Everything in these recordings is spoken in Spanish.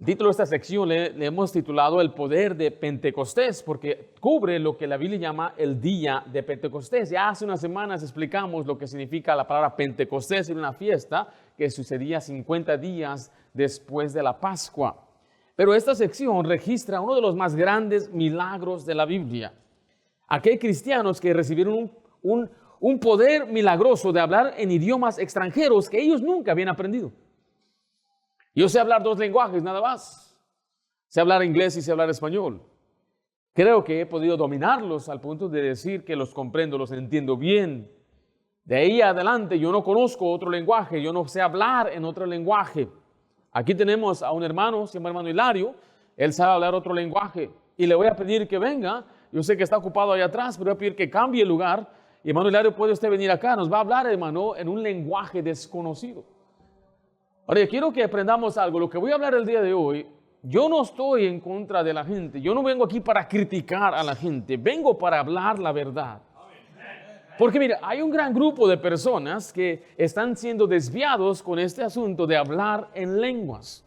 El título de esta sección le hemos titulado El poder de Pentecostés, porque cubre lo que la Biblia llama el día de Pentecostés. Ya hace unas semanas explicamos lo que significa la palabra Pentecostés, en una fiesta que sucedía 50 días después de la Pascua. Pero esta sección registra uno de los más grandes milagros de la Biblia. Aquí hay cristianos que recibieron un poder milagroso de hablar en idiomas extranjeros que ellos nunca habían aprendido. Yo sé hablar 2 lenguajes nada más. Sé hablar inglés y sé hablar español. Creo que he podido dominarlos al punto de decir que los comprendo, los entiendo bien. De ahí adelante yo no conozco otro lenguaje, yo no sé hablar en otro lenguaje. Aquí tenemos a un hermano, se llama hermano Hilario, él sabe hablar otro lenguaje y le voy a pedir que venga. Yo sé que está ocupado allá atrás, pero voy a pedir que cambie el lugar. Y hermano Hilario, puede usted venir acá, nos va a hablar, hermano, en un lenguaje desconocido. Ahora, quiero que aprendamos algo. Lo que voy a hablar el día de hoy, yo no estoy en contra de la gente. Yo no vengo aquí para criticar a la gente. Vengo para hablar la verdad. Porque mira, hay un gran grupo de personas que están siendo desviados con este asunto de hablar en lenguas.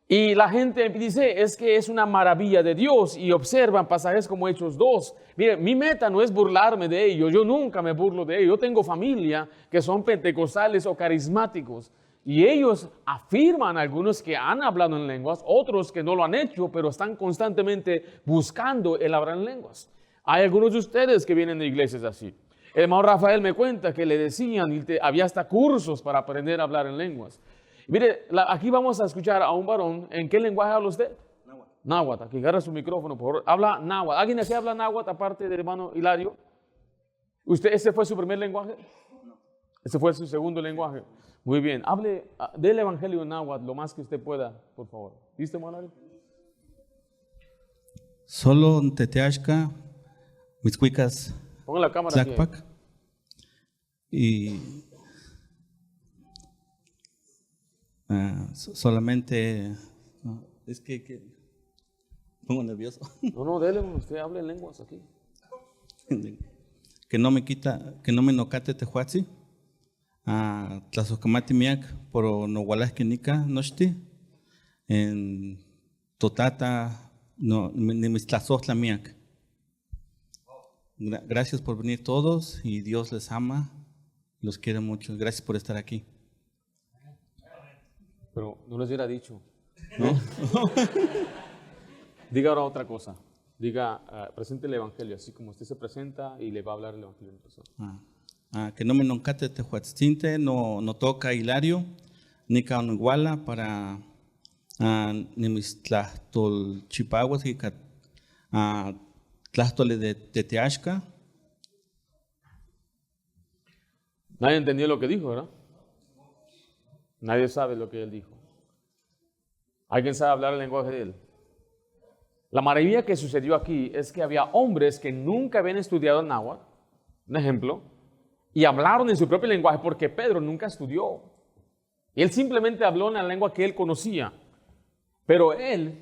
Y la gente dice, es que es una maravilla de Dios, y observan pasajes como Hechos 2. Mire, mi meta no es burlarme de ellos. Yo nunca me burlo de ellos. Yo tengo familia que son pentecostales o carismáticos. Y ellos afirman, algunos que han hablado en lenguas, otros que no lo han hecho, pero están constantemente buscando el hablar en lenguas. Hay algunos de ustedes que vienen de iglesias así. El hermano Rafael me cuenta que le decían, y había hasta cursos para aprender a hablar en lenguas. Mire, aquí vamos a escuchar a un varón. ¿En qué lenguaje habla usted? Náhuatl. Náhuatl. Aquí agarra su micrófono, por favor. Habla náhuatl. ¿Alguien aquí habla náhuatl aparte del hermano Hilario? ¿Ese fue su primer lenguaje? No. ¿Ese fue su segundo lenguaje? Muy bien, hable del evangelio en náhuatl lo más que usted pueda, por favor. ¿Viste, Manuel? Solo teteashka, miscuicas, ponga la cámara aquí. Y solamente, es que pongo nervioso. No, dele, usted hable en lenguas aquí. que no me nocate tehuatzi. Tlazocamati miak por nohualasquinica nochti en totata no nimistlazotla miak. Gracias por venir todos y Dios les ama, los quiere mucho. Gracias por estar aquí. Pero no les hubiera dicho, ¿no? Diga ahora otra cosa. Diga, presente el evangelio, así como usted se presenta y le va a hablar el evangelio en persona. Que no me noncate tehuatztinte, no toca Hilario, ni cauniguala para ni mis tlahtol chipaguas y tlahtole de teteashka. Nadie entendió lo que dijo, ¿verdad? Nadie sabe lo que él dijo. ¿Alguien sabe hablar el lenguaje de él? La maravilla que sucedió aquí es que había hombres que nunca habían estudiado náhuatl, un ejemplo, y hablaron en su propio lenguaje porque Pedro nunca estudió. Y él simplemente habló en la lengua que él conocía. Pero él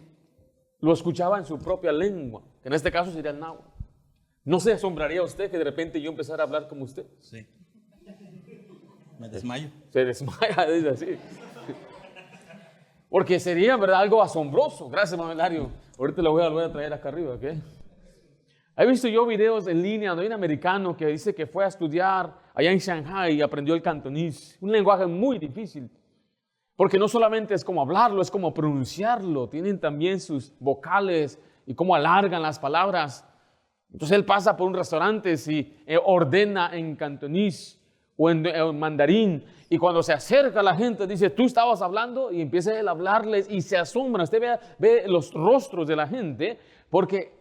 lo escuchaba en su propia lengua, que en este caso sería el náhuatl. ¿No se asombraría usted que de repente yo empezara a hablar como usted? Sí. Me desmayo. Se desmaya, dice así. Porque sería, ¿verdad?, algo asombroso. Gracias, hermano Hilario. Ahorita lo voy a volver a traer acá arriba, ¿ok? He visto yo videos en línea donde hay un americano que dice que fue a estudiar allá en Shanghai y aprendió el cantonés, un lenguaje muy difícil, porque no solamente es como hablarlo, es como pronunciarlo, tienen también sus vocales y cómo alargan las palabras. Entonces él pasa por un restaurante y ordena en cantonés o en mandarín, y cuando se acerca a la gente dice, ¿tú estabas hablando? Y empieza él a hablarles y se asombra. Usted ve los rostros de la gente, porque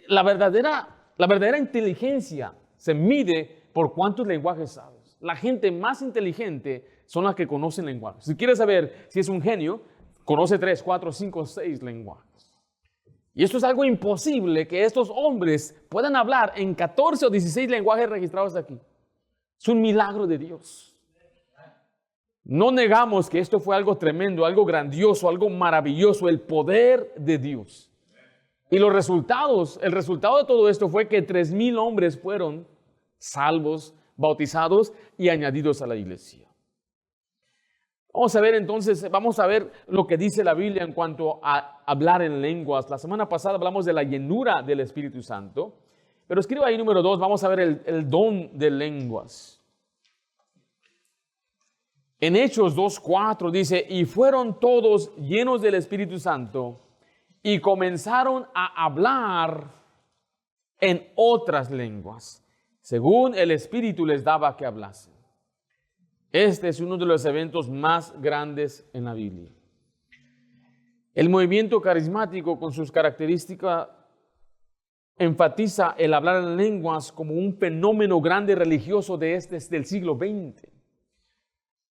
la verdadera inteligencia se mide por cuántos lenguajes sabes. La gente más inteligente son las que conocen lenguajes. Si quieres saber si es un genio, conoce 3, 4, 5, 6 lenguajes. Y esto es algo imposible, que estos hombres puedan hablar en 14 o 16 lenguajes registrados aquí. Es un milagro de Dios. No negamos que esto fue algo tremendo, algo grandioso, algo maravilloso, el poder de Dios. Y el resultado de todo esto fue que 3,000 hombres fueron salvos, bautizados y añadidos a la iglesia. Vamos a ver lo que dice la Biblia en cuanto a hablar en lenguas. La semana pasada hablamos de la llenura del Espíritu Santo, pero escriba ahí número 2, vamos a ver el don de lenguas. En Hechos 2:4 dice, y fueron todos llenos del Espíritu Santo y comenzaron a hablar en otras lenguas, según el Espíritu les daba que hablasen. Este es uno de los eventos más grandes en la Biblia. El movimiento carismático, con sus características, enfatiza el hablar en lenguas como un fenómeno grande religioso desde el siglo XX.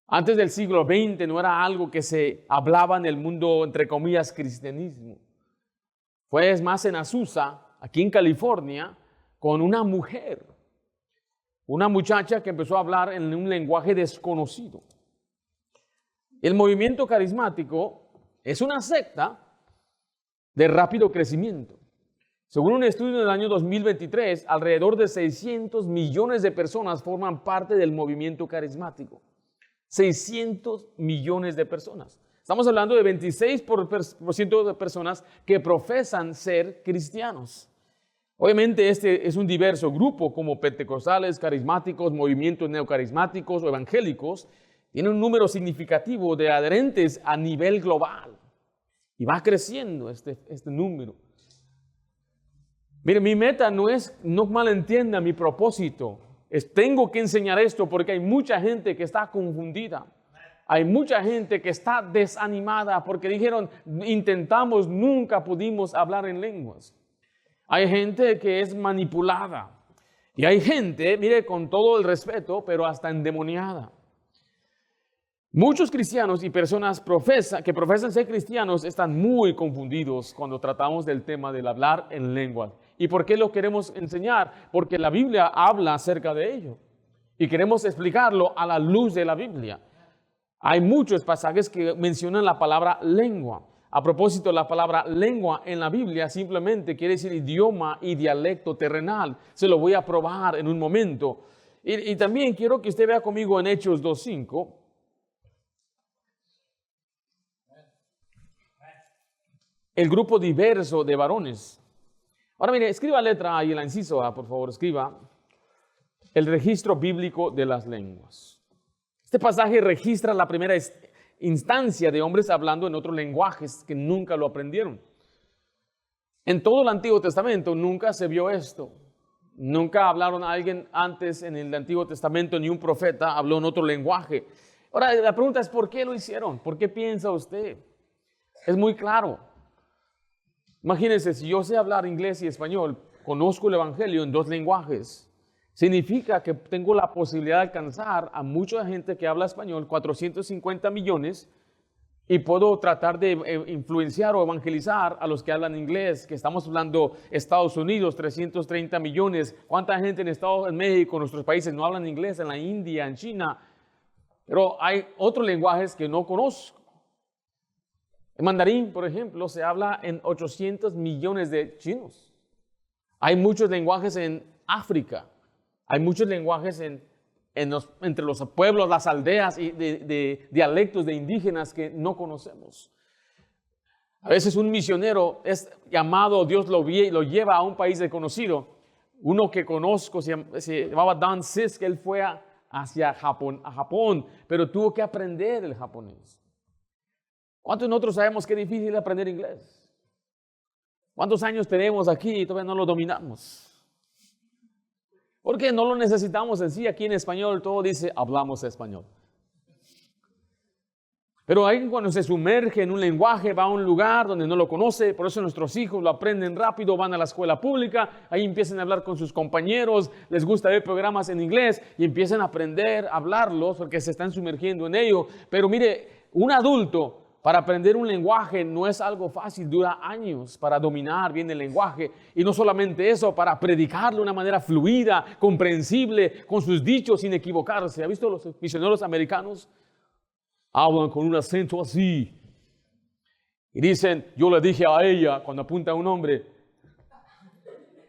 Antes del siglo XX no era algo que se hablaba en el mundo, entre comillas, cristianismo. Fue más en Azusa, aquí en California, con una mujer. Una muchacha que empezó a hablar en un lenguaje desconocido. El movimiento carismático es una secta de rápido crecimiento. Según un estudio del año 2023, alrededor de 600 millones de personas forman parte del movimiento carismático. 600 millones de personas. Estamos hablando de 26% de personas que profesan ser cristianos. Obviamente este es un diverso grupo, como pentecostales, carismáticos, movimientos neocarismáticos o evangélicos. Tiene un número significativo de adherentes a nivel global. Y va creciendo este número. Mire, mi meta no malentienda mi propósito. Tengo que enseñar esto porque hay mucha gente que está confundida. Hay mucha gente que está desanimada porque dijeron, intentamos, nunca pudimos hablar en lenguas. Hay gente que es manipulada. Y hay gente, mire, con todo el respeto, pero hasta endemoniada. Muchos cristianos y personas que profesan ser cristianos están muy confundidos cuando tratamos del tema del hablar en lenguas. ¿Y por qué lo queremos enseñar? Porque la Biblia habla acerca de ello. Y queremos explicarlo a la luz de la Biblia. Hay muchos pasajes que mencionan la palabra lengua. A propósito, la palabra lengua en la Biblia simplemente quiere decir idioma y dialecto terrenal. Se lo voy a probar en un momento. Y también quiero que usted vea conmigo en Hechos 2:5. El grupo diverso de varones. Ahora mire, escriba letra A y la inciso A, por favor, escriba. El registro bíblico de las lenguas. Este pasaje registra la primera instancia de hombres hablando en otros lenguajes que nunca lo aprendieron. En todo el Antiguo Testamento nunca se vio esto. Nunca hablaron a alguien antes en el Antiguo Testamento, ni un profeta habló en otro lenguaje. Ahora la pregunta es, ¿por qué lo hicieron? ¿Por qué piensa usted? Es muy claro. Imagínense, si yo sé hablar inglés y español, conozco el Evangelio en dos lenguajes, significa que tengo la posibilidad de alcanzar a mucha gente que habla español, 450 millones, y puedo tratar de influenciar o evangelizar a los que hablan inglés, que estamos hablando Estados Unidos, 330 millones. ¿Cuánta gente en México, en nuestros países, no hablan inglés? En la India, en China. Pero hay otros lenguajes que no conozco. El mandarín, por ejemplo, se habla en 800 millones de chinos. Hay muchos lenguajes en África. Hay muchos lenguajes entre los pueblos, las aldeas y de dialectos de indígenas que no conocemos. A veces un misionero es llamado, Dios lo lleva a un país desconocido. Uno que conozco se llamaba Dan Sisk, él fue hacia Japón, pero tuvo que aprender el japonés. ¿Cuántos de nosotros sabemos que es difícil aprender inglés? ¿Cuántos años tenemos aquí y todavía no lo dominamos? Porque no lo necesitamos en sí. Aquí en español todo dice, hablamos español. Pero alguien cuando se sumerge en un lenguaje, va a un lugar donde no lo conoce, por eso nuestros hijos lo aprenden rápido, van a la escuela pública, ahí empiezan a hablar con sus compañeros, les gusta ver programas en inglés y empiezan a aprender a hablarlos porque se están sumergiendo en ello. Pero mire, un adulto, para aprender un lenguaje no es algo fácil, dura años para dominar bien el lenguaje. Y no solamente eso, para predicarlo de una manera fluida, comprensible, con sus dichos sin equivocarse. ¿Ha visto los misioneros americanos? Hablan con un acento así. Y dicen, yo le dije a ella, cuando apunta a un hombre,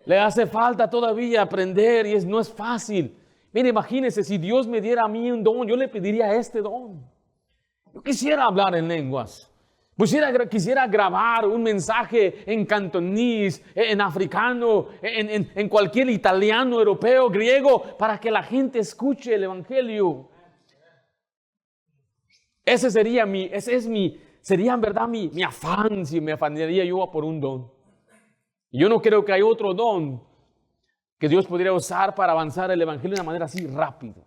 le hace falta todavía aprender y no es fácil. Mire, imagínense, si Dios me diera a mí un don, yo le pediría este don. Yo quisiera hablar en lenguas. Quisiera grabar un mensaje en cantonés, en africano, en cualquier italiano, europeo, griego, para que la gente escuche el evangelio. Sería en verdad mi afán, si me afanaría yo por un don. Y yo no creo que hay otro don que Dios podría usar para avanzar el evangelio de una manera así rápida.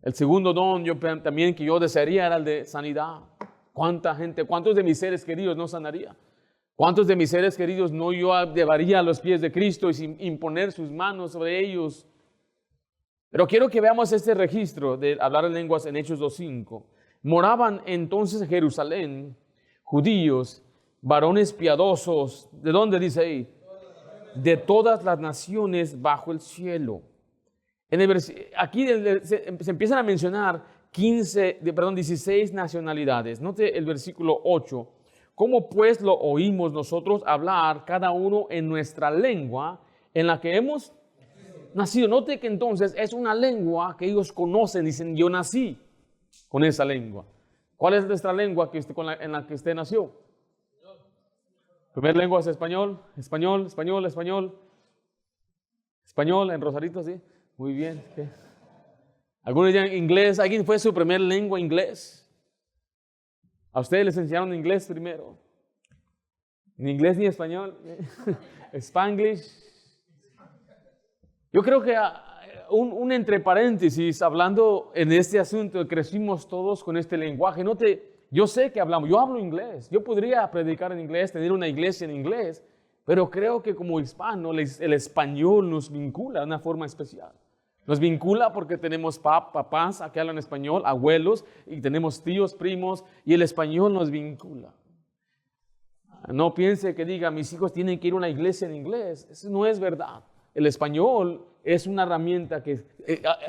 El segundo don también que yo desearía era el de sanidad. ¿Cuántos de mis seres queridos no sanaría? ¿Cuántos de mis seres queridos no yo llevaría a los pies de Cristo y sin imponer sus manos sobre ellos? Pero quiero que veamos este registro de hablar en lenguas en Hechos 2:5. Moraban entonces en Jerusalén judíos, varones piadosos. ¿De dónde dice ahí? De todas las naciones bajo el cielo. Aquí se empiezan a mencionar 16 nacionalidades. Note el versículo 8. ¿Cómo pues lo oímos nosotros hablar cada uno en nuestra lengua en la que hemos nacido? Note que entonces es una lengua que ellos conocen. Dicen, yo nací con esa lengua. ¿Cuál es nuestra lengua en la que usted nació? Primera lengua es español, en Rosarito, sí. Muy bien. ¿Qué? Algunos dicen inglés. ¿Alguien fue su primer lengua inglés? ¿A ustedes les enseñaron inglés primero? Ni inglés ni español. Spanglish. Yo creo que un entre paréntesis, hablando en este asunto, crecimos todos con este lenguaje. Yo sé que yo hablo inglés. Yo podría predicar en inglés, tener una iglesia en inglés, pero creo que como hispano, el español nos vincula de una forma especial. Nos vincula porque tenemos papás que hablan español, abuelos, y tenemos tíos, primos, y el español nos vincula. No piense que diga, mis hijos tienen que ir a una iglesia en inglés. Eso no es verdad. El español es una herramienta que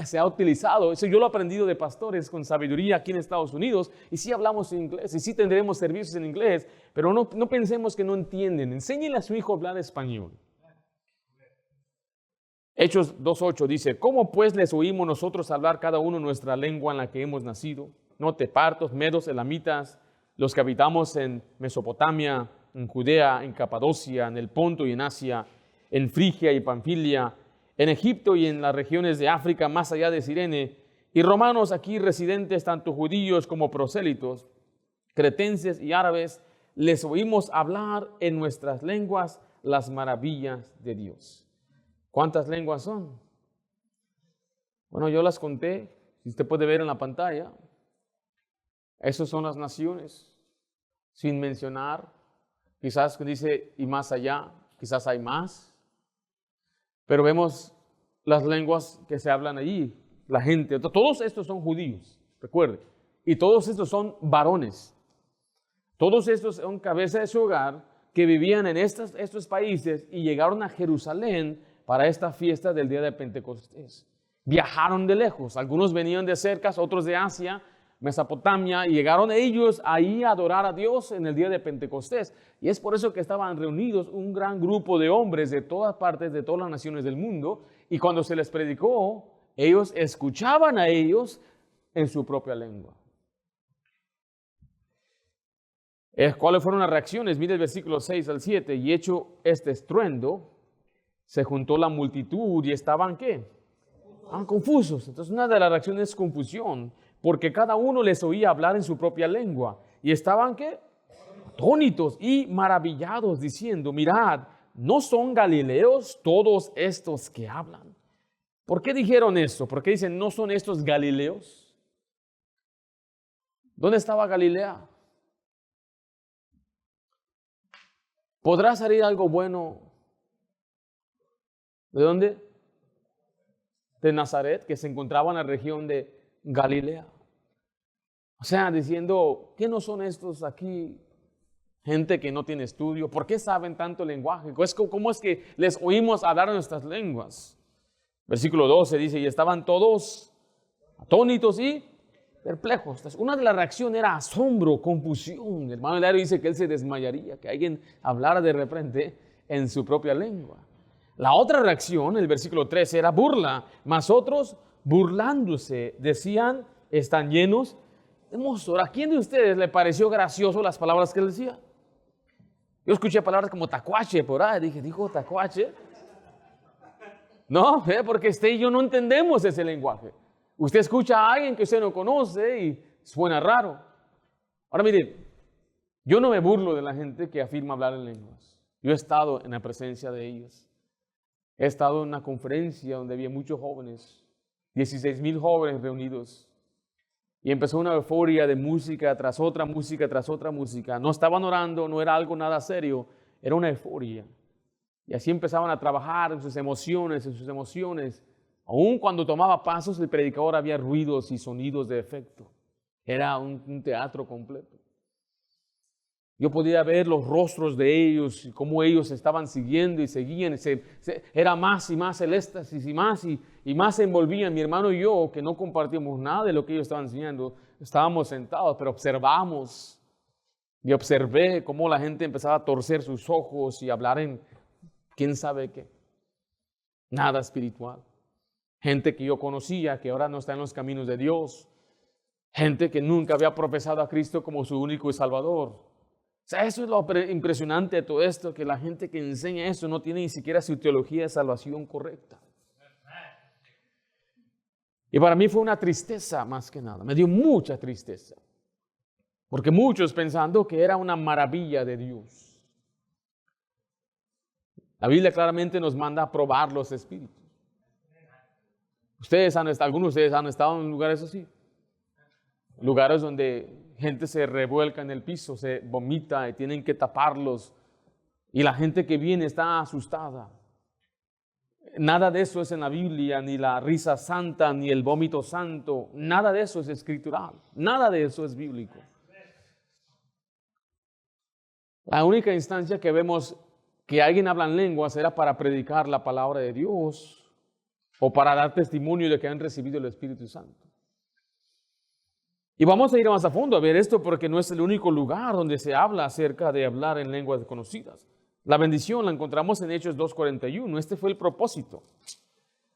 se ha utilizado. Eso yo lo he aprendido de pastores con sabiduría aquí en Estados Unidos. Y sí hablamos en inglés, y sí tendremos servicios en inglés, pero no pensemos que no entienden. Enséñenle a su hijo a hablar español. Hechos 2:8 dice, ¿cómo pues les oímos nosotros hablar cada uno nuestra lengua en la que hemos nacido? Note, partos, medos, elamitas, los que habitamos en Mesopotamia, en Judea, en Capadocia, en el Ponto y en Asia, en Frigia y Panfilia, en Egipto y en las regiones de África, más allá de Cirene, y romanos aquí residentes, tanto judíos como prosélitos, cretenses y árabes, les oímos hablar en nuestras lenguas las maravillas de Dios. ¿Cuántas lenguas son? Bueno, yo las conté, si usted puede ver en la pantalla. Esas son las naciones, sin mencionar, quizás dice y más allá, quizás hay más. Pero vemos las lenguas que se hablan allí, la gente. Todos estos son judíos, recuerde. Y todos estos son varones. Todos estos son cabeza de su hogar que vivían en estos países y llegaron a Jerusalén para esta fiesta del día de Pentecostés. Viajaron de lejos. Algunos venían de cerca, otros de Asia, Mesopotamia, y llegaron ellos ahí a adorar a Dios en el día de Pentecostés. Y es por eso que estaban reunidos un gran grupo de hombres de todas partes, de todas las naciones del mundo. Y cuando se les predicó, ellos escuchaban a ellos en su propia lengua. ¿Cuáles fueron las reacciones? Mire el versículo 6 al 7. Y hecho este estruendo, se juntó la multitud y estaban, ¿qué? Confusos. Entonces una de las reacciones es confusión, porque cada uno les oía hablar en su propia lengua. Y estaban, ¿qué? Atónitos y maravillados, diciendo, mirad, ¿no son galileos todos estos que hablan? ¿Por qué dijeron esto? ¿Por qué dicen, no son estos galileos? ¿Dónde estaba Galilea? ¿Podrá salir algo bueno? ¿De dónde? De Nazaret, que se encontraba en la región de Galilea. O sea, diciendo, ¿qué no son estos aquí? Gente que no tiene estudio. ¿Por qué saben tanto lenguaje? ¿Cómo es que les oímos hablar en nuestras lenguas? Versículo 12 dice, y estaban todos atónitos y perplejos. Entonces, una de las reacciones era asombro, confusión. El hermano Hilario dice que él se desmayaría, que alguien hablara de repente en su propia lengua. La otra reacción, el versículo 13, era burla, mas otros, burlándose, decían, están llenos de mosto. Ahora, ¿a quién de ustedes le pareció gracioso las palabras que él decía? Yo escuché palabras como tacuache por ahí, dije, ¿dijo tacuache? No, porque usted y yo no entendemos ese lenguaje. Usted escucha a alguien que usted no conoce y suena raro. Ahora mire, yo no me burlo de la gente que afirma hablar en lenguas. Yo he estado en la presencia de ellos. He estado en una conferencia donde había muchos jóvenes, 16,000 jóvenes reunidos. Y empezó una euforia de música tras otra música tras otra música. No estaban orando, no era algo nada serio, era una euforia. Y así empezaban a trabajar en sus emociones, Aún cuando tomaba pasos, el predicador había ruidos y sonidos de efecto. Era un teatro completo. Yo podía ver los rostros de ellos y cómo ellos estaban siguiendo y seguían. Era más y más el éxtasis y más se envolvían. Mi hermano y yo, que no compartíamos nada de lo que ellos estaban enseñando, estábamos sentados, pero observamos. Y observé cómo la gente empezaba a torcer sus ojos y hablar en quién sabe qué. Nada espiritual. Gente que yo conocía, que ahora no está en los caminos de Dios. Gente que nunca había profesado a Cristo como su único y Salvador. O sea, eso es lo impresionante de todo esto, que la gente que enseña eso no tiene ni siquiera su teología de salvación correcta. Y para mí fue una tristeza más que nada, me dio mucha tristeza. Porque muchos pensando que era una maravilla de Dios. La Biblia claramente nos manda a probar los espíritus. Algunos de ustedes han estado en lugares así. Lugares donde gente se revuelca en el piso, se vomita y tienen que taparlos. Y la gente que viene está asustada. Nada de eso es en la Biblia, ni la risa santa, ni el vómito santo. Nada de eso es escritural. Nada de eso es bíblico. La única instancia que vemos que alguien habla en lenguas era para predicar la palabra de Dios o para dar testimonio de que han recibido el Espíritu Santo. Y vamos a ir más a fondo a ver esto porque no es el único lugar donde se habla acerca de hablar en lenguas desconocidas. La bendición la encontramos en Hechos 2:41. Este fue el propósito.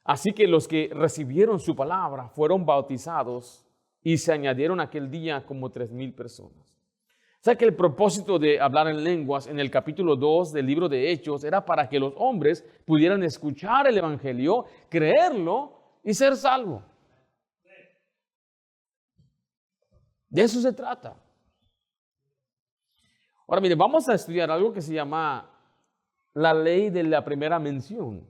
Así que los que recibieron su palabra fueron bautizados y se añadieron aquel día como 3,000 personas. O sea que el propósito de hablar en lenguas en el capítulo 2 del libro de Hechos era para que los hombres pudieran escuchar el evangelio, creerlo y ser salvos. De eso se trata. Ahora mire, vamos a estudiar algo que se llama la ley de la primera mención.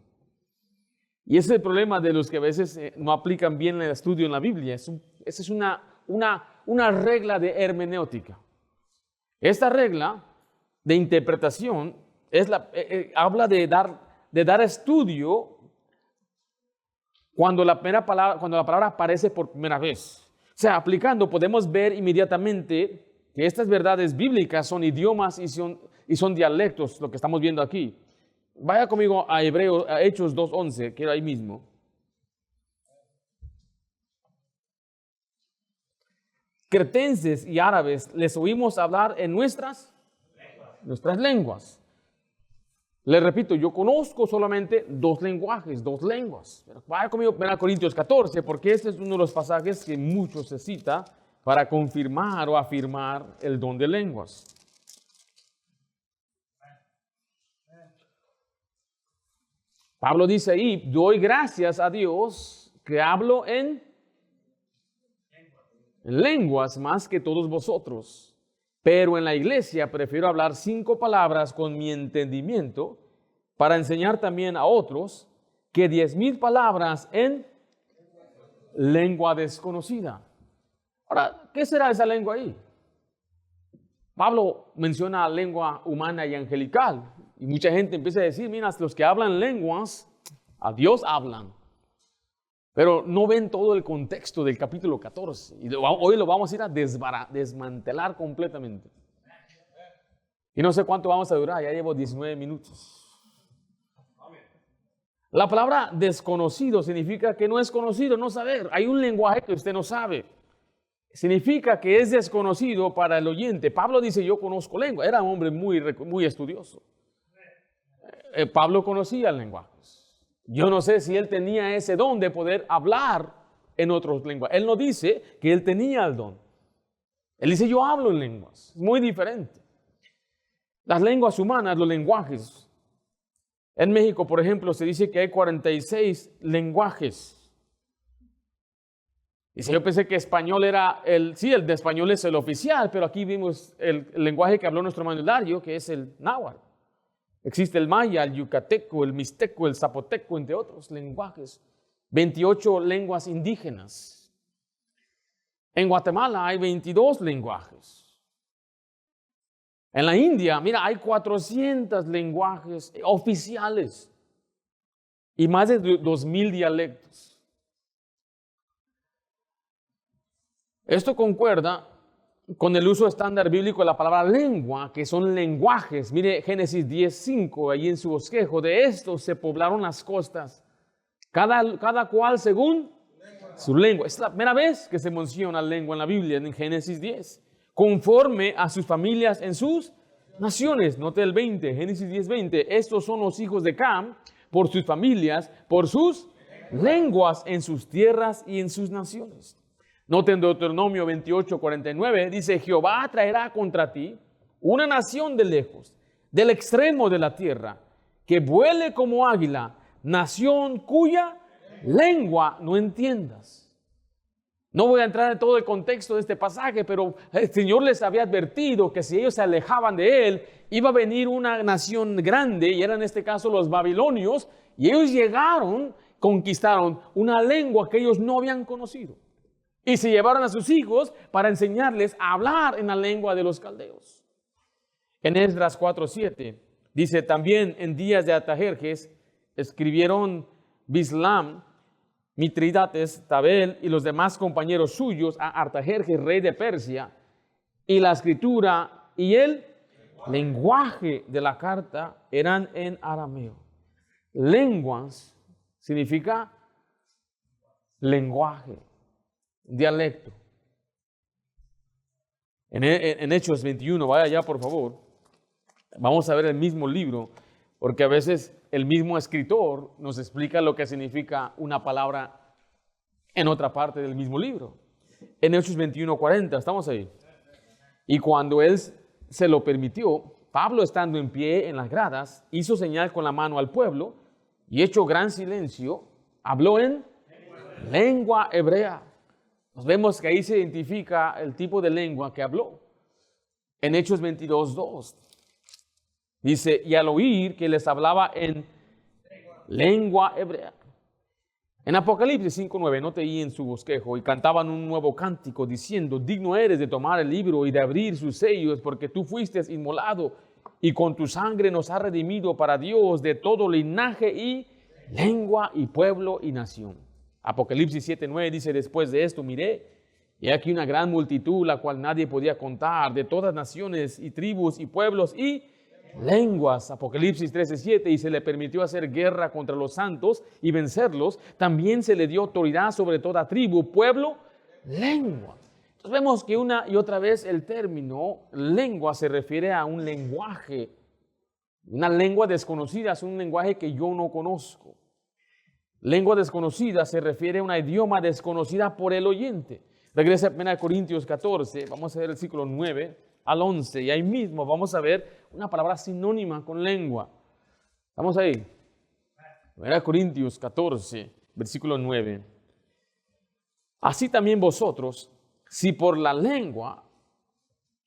Y ese es el problema de los que a veces no aplican bien el estudio en la Biblia. Esa es una regla de hermenéutica. Esta regla de interpretación habla de dar estudio cuando la palabra aparece por primera vez. O sea, aplicando podemos ver inmediatamente que estas verdades bíblicas son idiomas y son dialectos, lo que estamos viendo aquí. Vaya conmigo a Hechos 2:11, que era ahí mismo. Cretenses y árabes les oímos hablar en nuestras lenguas. Les repito, yo conozco solamente dos lenguas. Vaya conmigo a Corintios 14, porque este es uno de los pasajes que mucho se cita para confirmar o afirmar el don de lenguas. Pablo dice ahí, doy gracias a Dios que hablo en lenguas más que todos vosotros, pero en la iglesia prefiero hablar 5 palabras con mi entendimiento para enseñar también a otros que 10,000 palabras en lengua desconocida. Ahora, ¿qué será esa lengua ahí? Pablo menciona lengua humana y angelical y mucha gente empieza a decir, mira, los que hablan lenguas, a Dios hablan. Pero no ven todo el contexto del capítulo 14. Y hoy lo vamos a ir a desmantelar completamente. Y no sé cuánto vamos a durar, ya llevo 19 minutos. La palabra desconocido significa que no es conocido, no saber. Hay un lenguaje que usted no sabe. Significa que es desconocido para el oyente. Pablo dice, yo conozco lengua. Era un hombre muy estudioso. Pablo conocía lenguajes. Yo no sé si él tenía ese don de poder hablar en otros lenguajes. Él no dice que él tenía el don. Él dice, yo hablo en lenguas. Es muy diferente. Las lenguas humanas, los lenguajes. En México, por ejemplo, se dice que hay 46 lenguajes. Dice, yo pensé que español era el de español es el oficial, pero aquí vimos el lenguaje que habló nuestro hermano Hilario, que es el náhuatl. Existe el maya, el yucateco, el mixteco, el zapoteco, entre otros lenguajes. 28 lenguas indígenas. En Guatemala hay 22 lenguajes. En la India, mira, hay 400 lenguajes oficiales y más de 2,000 dialectos. Esto concuerda con el uso estándar bíblico de la palabra lengua, que son lenguajes. Mire Génesis 10:5, ahí en su bosquejo. De estos se poblaron las costas, cada cual según su lengua. Es la primera vez que se menciona lengua en la Biblia, en Génesis 10. Conforme a sus familias en sus naciones. Note el 20, Génesis 10:20. Estos son los hijos de Cam, por sus familias, por sus lenguas, en sus tierras y en sus naciones. Noten Deuteronomio 28:49, dice, Jehová traerá contra ti una nación de lejos, del extremo de la tierra, que vuele como águila, nación cuya lengua no entiendas. No voy a entrar en todo el contexto de este pasaje, pero el Señor les había advertido que si ellos se alejaban de Él, iba a venir una nación grande, y eran en este caso los babilonios, y ellos llegaron, conquistaron una lengua que ellos no habían conocido. Y se llevaron a sus hijos para enseñarles a hablar en la lengua de los caldeos. En Esdras 4:7 dice, también en días de Artajerjes escribieron Bislam, Mitridates, Tabel y los demás compañeros suyos a Artajerjes, rey de Persia, y la escritura y el lenguaje de la carta eran en arameo. Lenguas significa lenguaje, dialecto. En Hechos 21, vaya allá por favor, vamos a ver el mismo libro, porque a veces el mismo escritor nos explica lo que significa una palabra en otra parte del mismo libro. En Hechos 21:40, estamos ahí. Y cuando él se lo permitió, Pablo, estando en pie en las gradas, hizo señal con la mano al pueblo y hecho gran silencio, habló en lengua hebrea. Nos vemos que ahí se identifica el tipo de lengua que habló. En Hechos 22:2 dice, y al oír que les hablaba en lengua hebrea. En Apocalipsis 5:9, note ahí en su bosquejo, y cantaban un nuevo cántico diciendo, digno eres de tomar el libro y de abrir sus sellos, porque tú fuiste inmolado y con tu sangre nos has redimido para Dios de todo linaje y lengua y pueblo y nación. Apocalipsis 7:9 dice, después de esto miré, y aquí una gran multitud, la cual nadie podía contar, de todas naciones y tribus y pueblos y lenguas. Apocalipsis 13:7, y se le permitió hacer guerra contra los santos y vencerlos. También se le dio autoridad sobre toda tribu, pueblo, lengua. Entonces vemos que una y otra vez el término lengua se refiere a un lenguaje. Una lengua desconocida es un lenguaje que yo no conozco. Lengua desconocida se refiere a un idioma desconocida por el oyente. Regresa a 1 Corintios 14, vamos a ver el versículo 9 al 11, y ahí mismo vamos a ver una palabra sinónima con lengua. ¿Estamos ahí? 1 Corintios 14, versículo 9. Así también vosotros, si por la lengua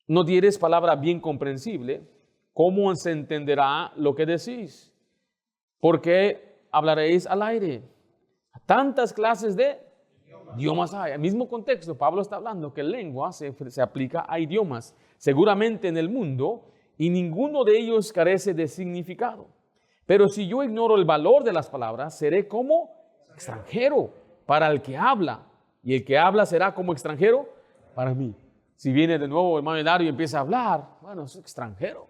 no diereis palabra bien comprensible, ¿cómo se entenderá lo que decís? Porque hablaréis al aire. Tantas clases de idiomas hay. El mismo contexto, Pablo está hablando que lengua se aplica a idiomas, seguramente en el mundo, y ninguno de ellos carece de significado. Pero si yo ignoro el valor de las palabras, seré como extranjero para el que habla, y el que habla será como extranjero para mí. Si viene de nuevo el hermano Hilario y empieza a hablar, bueno, es extranjero.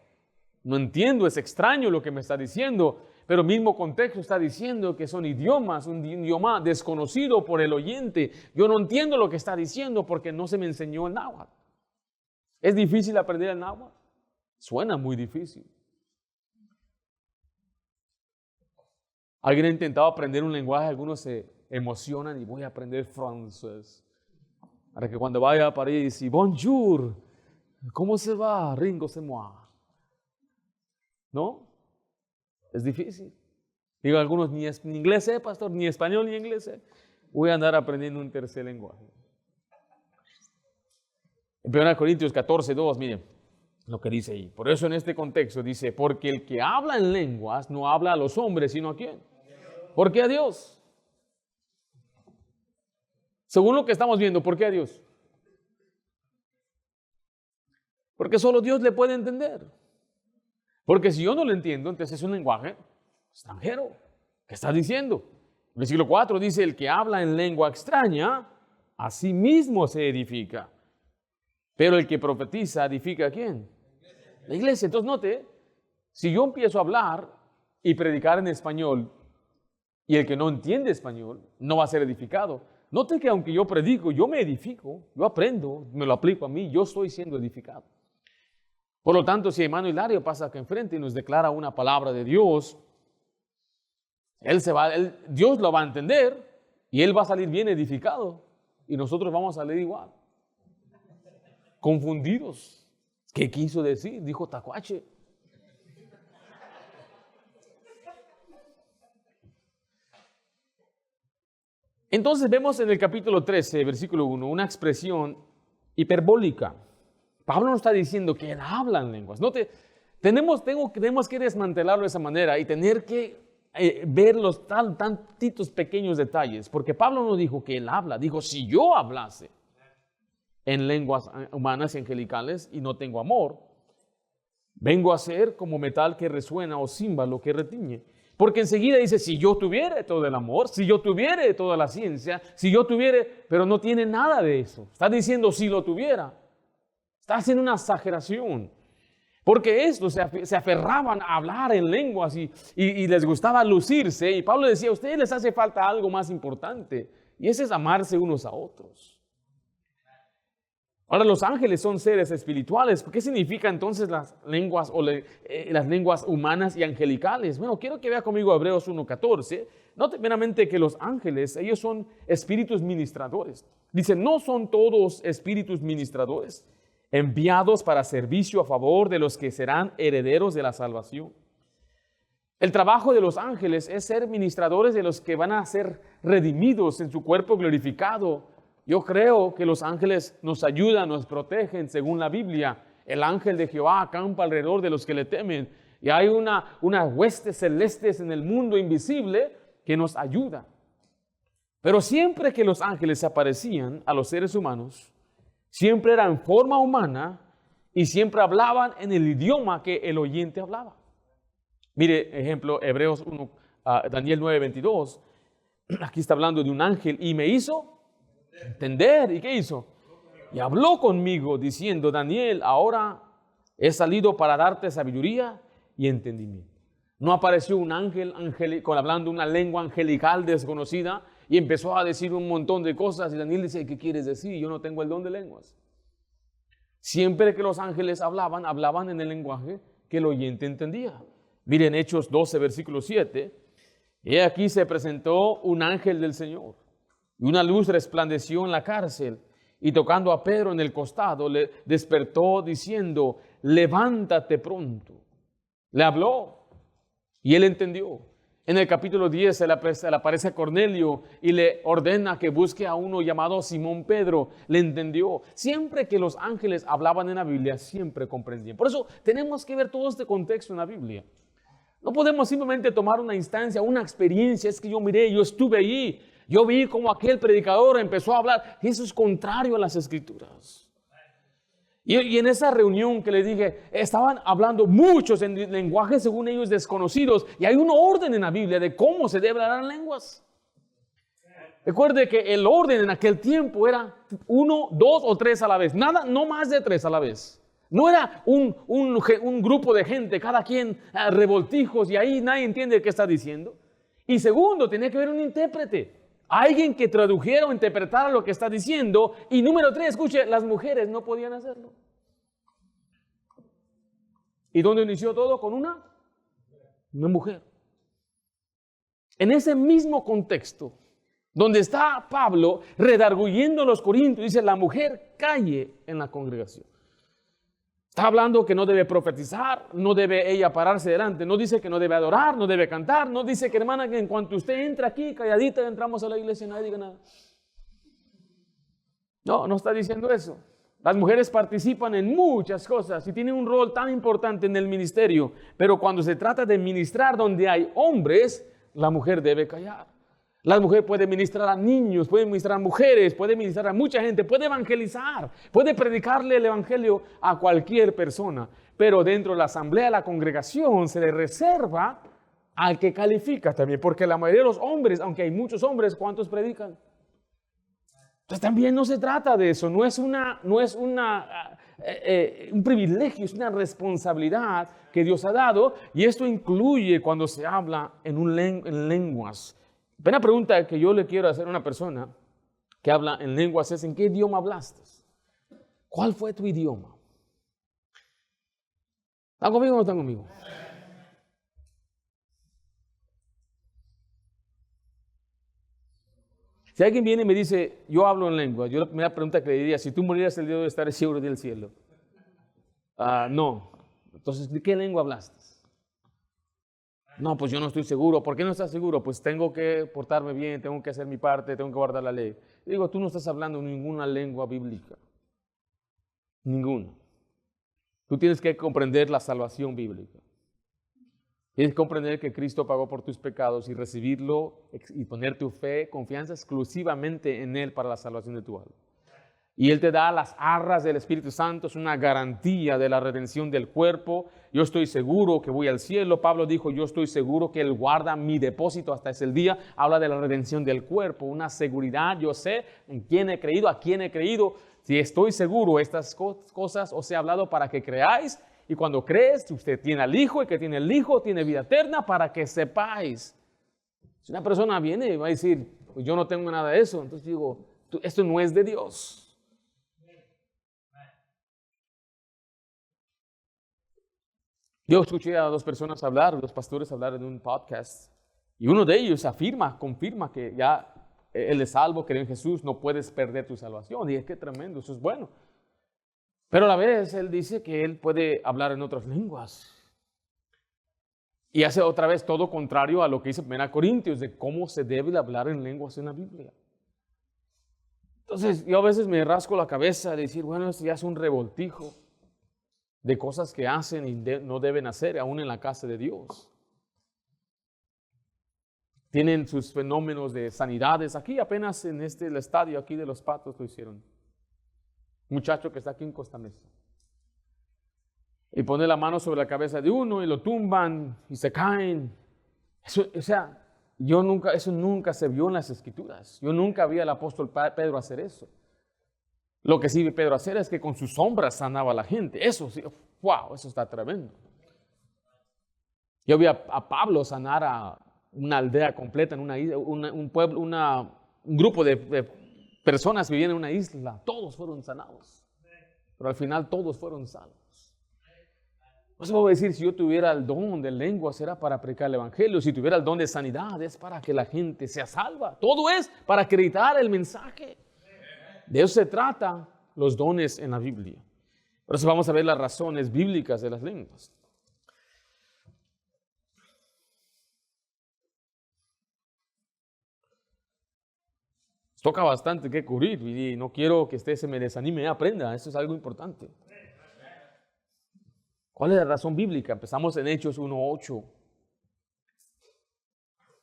No entiendo, es extraño lo que me está diciendo, pero el mismo contexto está diciendo que son idiomas, un idioma desconocido por el oyente. Yo no entiendo lo que está diciendo porque no se me enseñó el náhuatl. ¿Es difícil aprender el náhuatl? Suena muy difícil. ¿Alguien ha intentado aprender un lenguaje? Algunos se emocionan y voy a aprender francés. Para que cuando vaya a París y bonjour, ¿cómo se va? Ringo c'est moi. ¿No? Es difícil. Digo, algunos ni inglés sé, pastor, ni español ni inglés sé. Voy a andar aprendiendo un tercer lenguaje. En 1 Corintios 14:2, miren lo que dice ahí. Por eso en este contexto dice, porque el que habla en lenguas no habla a los hombres, sino a quién. ¿Por qué a Dios? Según lo que estamos viendo, ¿por qué a Dios? Porque solo Dios le puede entender. Porque si yo no lo entiendo, entonces es un lenguaje extranjero. ¿Qué está diciendo? Versículo 4 dice, el que habla en lengua extraña, a sí mismo se edifica. Pero el que profetiza, ¿edifica a quién? La iglesia. Entonces note, si yo empiezo a hablar y predicar en español, y el que no entiende español, no va a ser edificado. Note que aunque yo predico, yo me edifico, yo aprendo, me lo aplico a mí, yo estoy siendo edificado. Por lo tanto, si hermano Hilario pasa acá enfrente y nos declara una palabra de Dios, Dios lo va a entender y él va a salir bien edificado y nosotros vamos a salir igual. Confundidos. ¿Qué quiso decir? Dijo tacuache. Entonces vemos en el capítulo 13, versículo 1, una expresión hiperbólica. Pablo no está diciendo que él habla en lenguas. Tenemos que desmantelarlo de esa manera y tener que ver los tantitos pequeños detalles. Porque Pablo no dijo que él habla, dijo si yo hablase en lenguas humanas y angelicales y no tengo amor, vengo a ser como metal que resuena o címbalo que retiñe. Porque enseguida dice, si yo tuviera todo el amor, si yo tuviera toda la ciencia, si yo tuviera, pero no tiene nada de eso. Está diciendo si lo tuviera. Está haciendo una exageración. Porque esto se aferraban a hablar en lenguas y les gustaba lucirse. Y Pablo decía, a ustedes les hace falta algo más importante. Y ese es amarse unos a otros. Ahora los ángeles son seres espirituales. ¿Qué significa entonces las lenguas las lenguas humanas y angelicales? Bueno, quiero que vea conmigo Hebreos 1:14. Note meramente que los ángeles, ellos son espíritus ministradores. Dice, no son todos espíritus ministradores, enviados para servicio a favor de los que serán herederos de la salvación. El trabajo de los ángeles es ser ministradores de los que van a ser redimidos en su cuerpo glorificado. Yo creo que los ángeles nos ayudan, nos protegen, según la Biblia. El ángel de Jehová acampa alrededor de los que le temen. Y hay unas huestes celestes en el mundo invisible que nos ayuda. Pero siempre que los ángeles aparecían a los seres humanos, siempre era en forma humana y siempre hablaban en el idioma que el oyente hablaba. Mire, ejemplo, Hebreos 1, Daniel 9:22. Aquí está hablando de un ángel y me hizo entender. ¿Y qué hizo? Y habló conmigo diciendo, Daniel, ahora he salido para darte sabiduría y entendimiento. No apareció un ángel hablando una lengua angelical desconocida y empezó a decir un montón de cosas. Y Daniel dice, ¿qué quieres decir? Yo no tengo el don de lenguas. Siempre que los ángeles hablaban en el lenguaje que el oyente entendía. Miren Hechos 12, versículo 7. Y aquí se presentó un ángel del Señor. Y una luz resplandeció en la cárcel, y tocando a Pedro en el costado, le despertó diciendo, levántate pronto. Le habló, y él entendió. En el capítulo 10 se le aparece a Cornelio, y le ordena que busque a uno llamado Simón Pedro. Le entendió. Siempre que los ángeles hablaban en la Biblia, siempre comprendían. Por eso tenemos que ver todo este contexto en la Biblia. No podemos simplemente tomar una instancia, una experiencia. Es que yo miré, yo estuve allí. Yo vi cómo aquel predicador empezó a hablar. Eso es contrario a las Escrituras. Y en esa reunión que les dije, estaban hablando muchos en lenguajes según ellos desconocidos. Y hay un orden en la Biblia de cómo se debe hablar en lenguas. Recuerde que el orden en aquel tiempo era 1, 2 o 3 a la vez. Nada, no más de 3 a la vez. No era un grupo de gente, cada quien revoltijos y ahí nadie entiende qué está diciendo. Y segundo, tenía que haber un intérprete. Alguien que tradujera o interpretara lo que está diciendo. Y número 3, escuche, las mujeres no podían hacerlo. ¿Y dónde inició todo? Con una mujer. En ese mismo contexto, donde está Pablo redarguyendo a los corintios, dice, la mujer calle en la congregación. Está hablando que no debe profetizar, no debe ella pararse delante, no dice que no debe adorar, no debe cantar, no dice que hermana, que en cuanto usted entra aquí, calladita, entramos a la iglesia, nadie diga nada. No está diciendo eso. Las mujeres participan en muchas cosas y tienen un rol tan importante en el ministerio, pero cuando se trata de ministrar donde hay hombres, la mujer debe callar. La mujer puede ministrar a niños, puede ministrar a mujeres, puede ministrar a mucha gente, puede evangelizar, puede predicarle el evangelio a cualquier persona. Pero dentro de la asamblea, la congregación, se le reserva al que califica también. Porque la mayoría de los hombres, aunque hay muchos hombres, ¿cuántos predican? Entonces también no se trata de eso, no es un privilegio, es una responsabilidad que Dios ha dado. Y esto incluye cuando se habla en lenguas. La primera pregunta que yo le quiero hacer a una persona que habla en lenguas es: ¿en qué idioma hablaste? ¿Cuál fue tu idioma? ¿Están conmigo o no están conmigo? Si alguien viene y me dice, yo hablo en lengua, yo la primera pregunta que le diría: si tú murieras el día de hoy, ¿estarías seguro del cielo? No. Entonces, ¿de qué lengua hablaste? No, pues yo no estoy seguro. ¿Por qué no estás seguro? Pues tengo que portarme bien, tengo que hacer mi parte, tengo que guardar la ley. Digo, tú no estás hablando ninguna lengua bíblica. Ninguna. Tú tienes que comprender la salvación bíblica. Tienes que comprender que Cristo pagó por tus pecados y recibirlo y poner tu fe, confianza exclusivamente en Él para la salvación de tu alma. Y Él te da las arras del Espíritu Santo, es una garantía de la redención del cuerpo. Yo estoy seguro que voy al cielo. Pablo dijo, yo estoy seguro que Él guarda mi depósito hasta ese día. Habla de la redención del cuerpo, una seguridad. Yo sé en quién he creído, a quién he creído. Si estoy seguro, estas cosas os he hablado para que creáis. Y cuando crees, usted tiene al Hijo, y que tiene el Hijo tiene vida eterna, para que sepáis. Si una persona viene y va a decir, pues yo no tengo nada de eso, entonces digo, esto no es de Dios. Yo escuché a dos pastores hablar en un podcast, y uno de ellos confirma que ya él es salvo, cree en Jesús, no puedes perder tu salvación. Y es que tremendo, eso es bueno. Pero a la vez él dice que él puede hablar en otras lenguas. Y hace otra vez todo contrario a lo que dice 1 Corintios, de cómo se debe hablar en lenguas en la Biblia. Entonces yo a veces me rasco la cabeza de decir, bueno, esto ya es un revoltijo de cosas que hacen y no deben hacer, aún en la casa de Dios. Tienen sus fenómenos de sanidades. Aquí apenas en el estadio aquí de Los Patos lo hicieron. Muchacho que está aquí en Costa Mesa. Y pone la mano sobre la cabeza de uno y lo tumban y se caen. Eso nunca se vio en las Escrituras. Yo nunca vi al apóstol Pedro hacer eso. Lo que sí vi Pedro hacer es que con sus sombras sanaba a la gente. Eso sí, wow, eso está tremendo. Yo vi a Pablo sanar a una aldea completa en una isla, un pueblo, un grupo de personas vivían en una isla, todos fueron sanados, pero al final todos fueron salvos. No se puede decir, si yo tuviera el don de lenguas era para predicar el evangelio, si tuviera el don de sanidad es para que la gente sea salva. Todo es para acreditar el mensaje. De eso se trata los dones en la Biblia. Por eso vamos a ver las razones bíblicas de las lenguas. Toca bastante que cubrir y no quiero que usted se me desanime, aprenda, eso es algo importante. ¿Cuál es la razón bíblica? Empezamos en Hechos 1:8.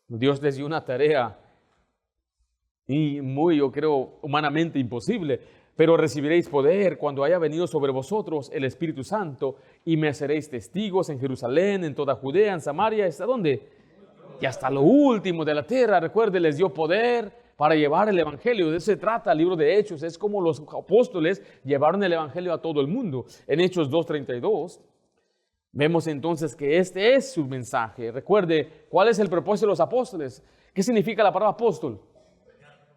Dios les dio una tarea y yo creo, humanamente imposible. Pero recibiréis poder cuando haya venido sobre vosotros el Espíritu Santo y me seréis testigos en Jerusalén, en toda Judea, en Samaria, ¿hasta dónde? Y hasta lo último de la tierra. Recuerde, les dio poder para llevar el evangelio. De eso se trata el libro de Hechos. Es como los apóstoles llevaron el evangelio a todo el mundo. En Hechos 2:32 vemos entonces que este es su mensaje. Recuerde, ¿cuál es el propósito de los apóstoles? ¿Qué significa la palabra apóstol?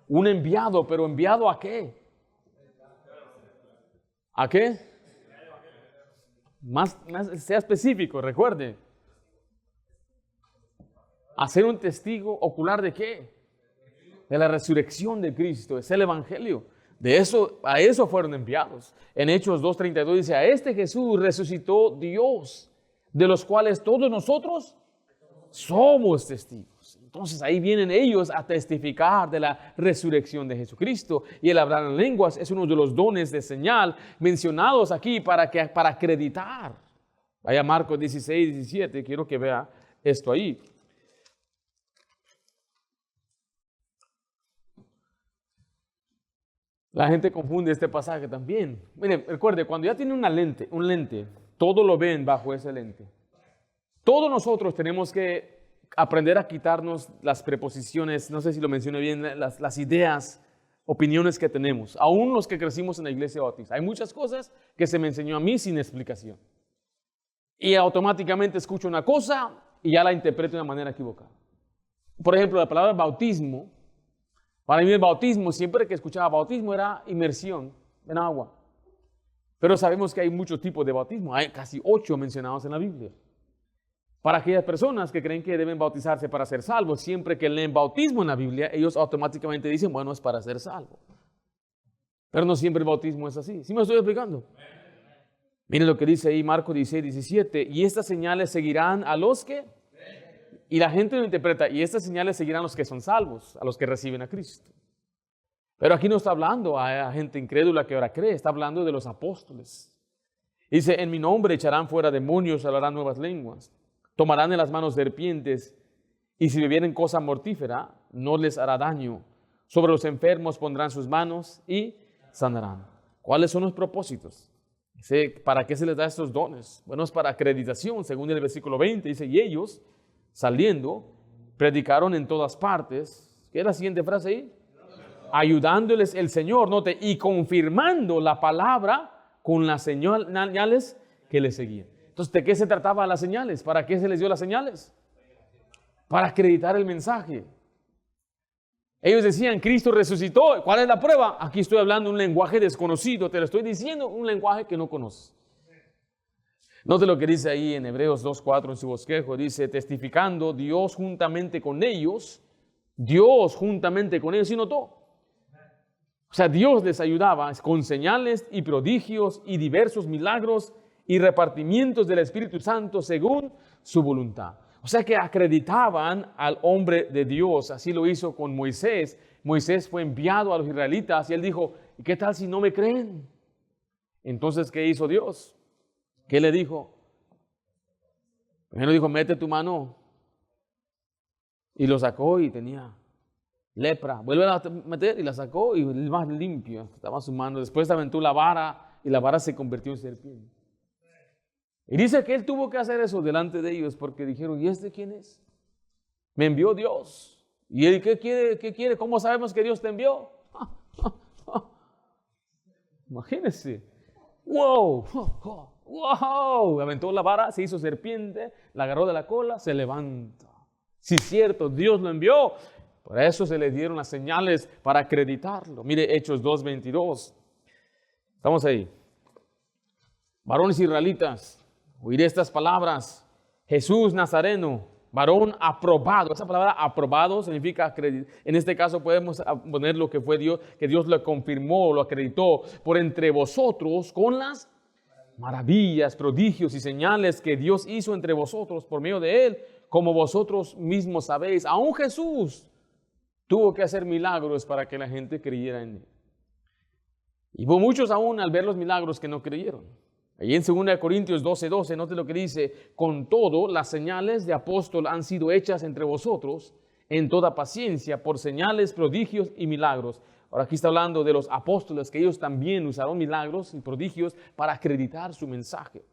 Un enviado, pero ¿enviado a qué? ¿A qué? Más sea específico, recuerde. ¿A ser un testigo ocular de qué? de la resurrección de Cristo, es el Evangelio. A eso fueron enviados. En Hechos 2:32 dice, a este Jesús resucitó Dios, de los cuales todos nosotros somos testigos. Entonces ahí vienen ellos a testificar de la resurrección de Jesucristo. Y el hablar en lenguas es uno de los dones de señal mencionados aquí para acreditar. Vaya Marcos 16:17, quiero que vea esto ahí. La gente confunde este pasaje también. Miren, recuerde, cuando ya tiene un lente, todo lo ven bajo ese lente. Todos nosotros tenemos que aprender a quitarnos las preposiciones, no sé si lo mencioné bien, las ideas, opiniones que tenemos. Aún los que crecimos en la iglesia bautista. Hay muchas cosas que se me enseñó a mí sin explicación. Y automáticamente escucho una cosa y ya la interpreto de una manera equivocada. Por ejemplo, la palabra bautismo. Para mí el bautismo, siempre que escuchaba bautismo, era inmersión en agua. Pero sabemos que hay muchos tipos de bautismo. Hay casi 8 mencionados en la Biblia. Para aquellas personas que creen que deben bautizarse para ser salvos, siempre que leen bautismo en la Biblia, ellos automáticamente dicen, bueno, es para ser salvo. Pero no siempre el bautismo es así. ¿Sí me estoy explicando? Miren lo que dice ahí Marcos 16:17. Y estas señales seguirán a los que... Y la gente lo interpreta, y estas señales seguirán a los que son salvos, a los que reciben a Cristo. Pero aquí no está hablando a gente incrédula que ahora cree, está hablando de los apóstoles. Dice, en mi nombre echarán fuera demonios, hablarán nuevas lenguas, tomarán en las manos serpientes, y si bebieren cosa mortífera, no les hará daño. Sobre los enfermos pondrán sus manos y sanarán. ¿Cuáles son los propósitos? Dice, ¿para qué se les da estos dones? Bueno, es para acreditación, según el versículo 20, dice, y ellos... saliendo, predicaron en todas partes. ¿Qué es la siguiente frase ahí? Ayudándoles el Señor, note, y confirmando la palabra con las señales que le seguían. Entonces, ¿de qué se trataba las señales? ¿Para qué se les dio las señales? Para acreditar el mensaje. Ellos decían, Cristo resucitó. ¿Cuál es la prueba? Aquí estoy hablando un lenguaje desconocido. Te lo estoy diciendo, un lenguaje que no conoces. Note lo que dice ahí en Hebreos 2:4 en su bosquejo. Dice, testificando Dios juntamente con ellos. ¿Sí notó? O sea, Dios les ayudaba con señales y prodigios y diversos milagros y repartimientos del Espíritu Santo según su voluntad. O sea que acreditaban al hombre de Dios. Así lo hizo con Moisés. Moisés fue enviado a los israelitas y él dijo, ¿y qué tal si no me creen? Entonces, ¿qué hizo Dios? ¿Qué le dijo? Primero dijo, mete tu mano. Y lo sacó y tenía lepra. Vuelve a meter y la sacó y el más limpio estaba su mano. Después aventó la vara y la vara se convirtió en serpiente. Y dice que él tuvo que hacer eso delante de ellos porque dijeron, ¿y este quién es? Me envió Dios. ¿Y él qué quiere? ¿Cómo sabemos que Dios te envió? Imagínense. ¡Wow! ¡Wow! Aventó la vara, se hizo serpiente, la agarró de la cola, se levanta. Sí, es cierto, Dios lo envió. Por eso se le dieron las señales para acreditarlo. Mire Hechos 2:22. Estamos ahí. Varones israelitas, oiré estas palabras. Jesús Nazareno, varón aprobado. Esa palabra aprobado significa acreditar. En este caso podemos poner lo que fue Dios, que Dios lo confirmó, lo acreditó por entre vosotros con las maravillas, prodigios y señales que Dios hizo entre vosotros por medio de él, como vosotros mismos sabéis. Aún Jesús tuvo que hacer milagros para que la gente creyera en él. Y hubo muchos aún al ver los milagros que no creyeron. Allí en 2 Corintios 12:12, note lo que dice, con todo las señales de apóstol han sido hechas entre vosotros en toda paciencia por señales, prodigios y milagros. Ahora aquí está hablando de los apóstoles, que ellos también usaron milagros y prodigios para acreditar su mensaje.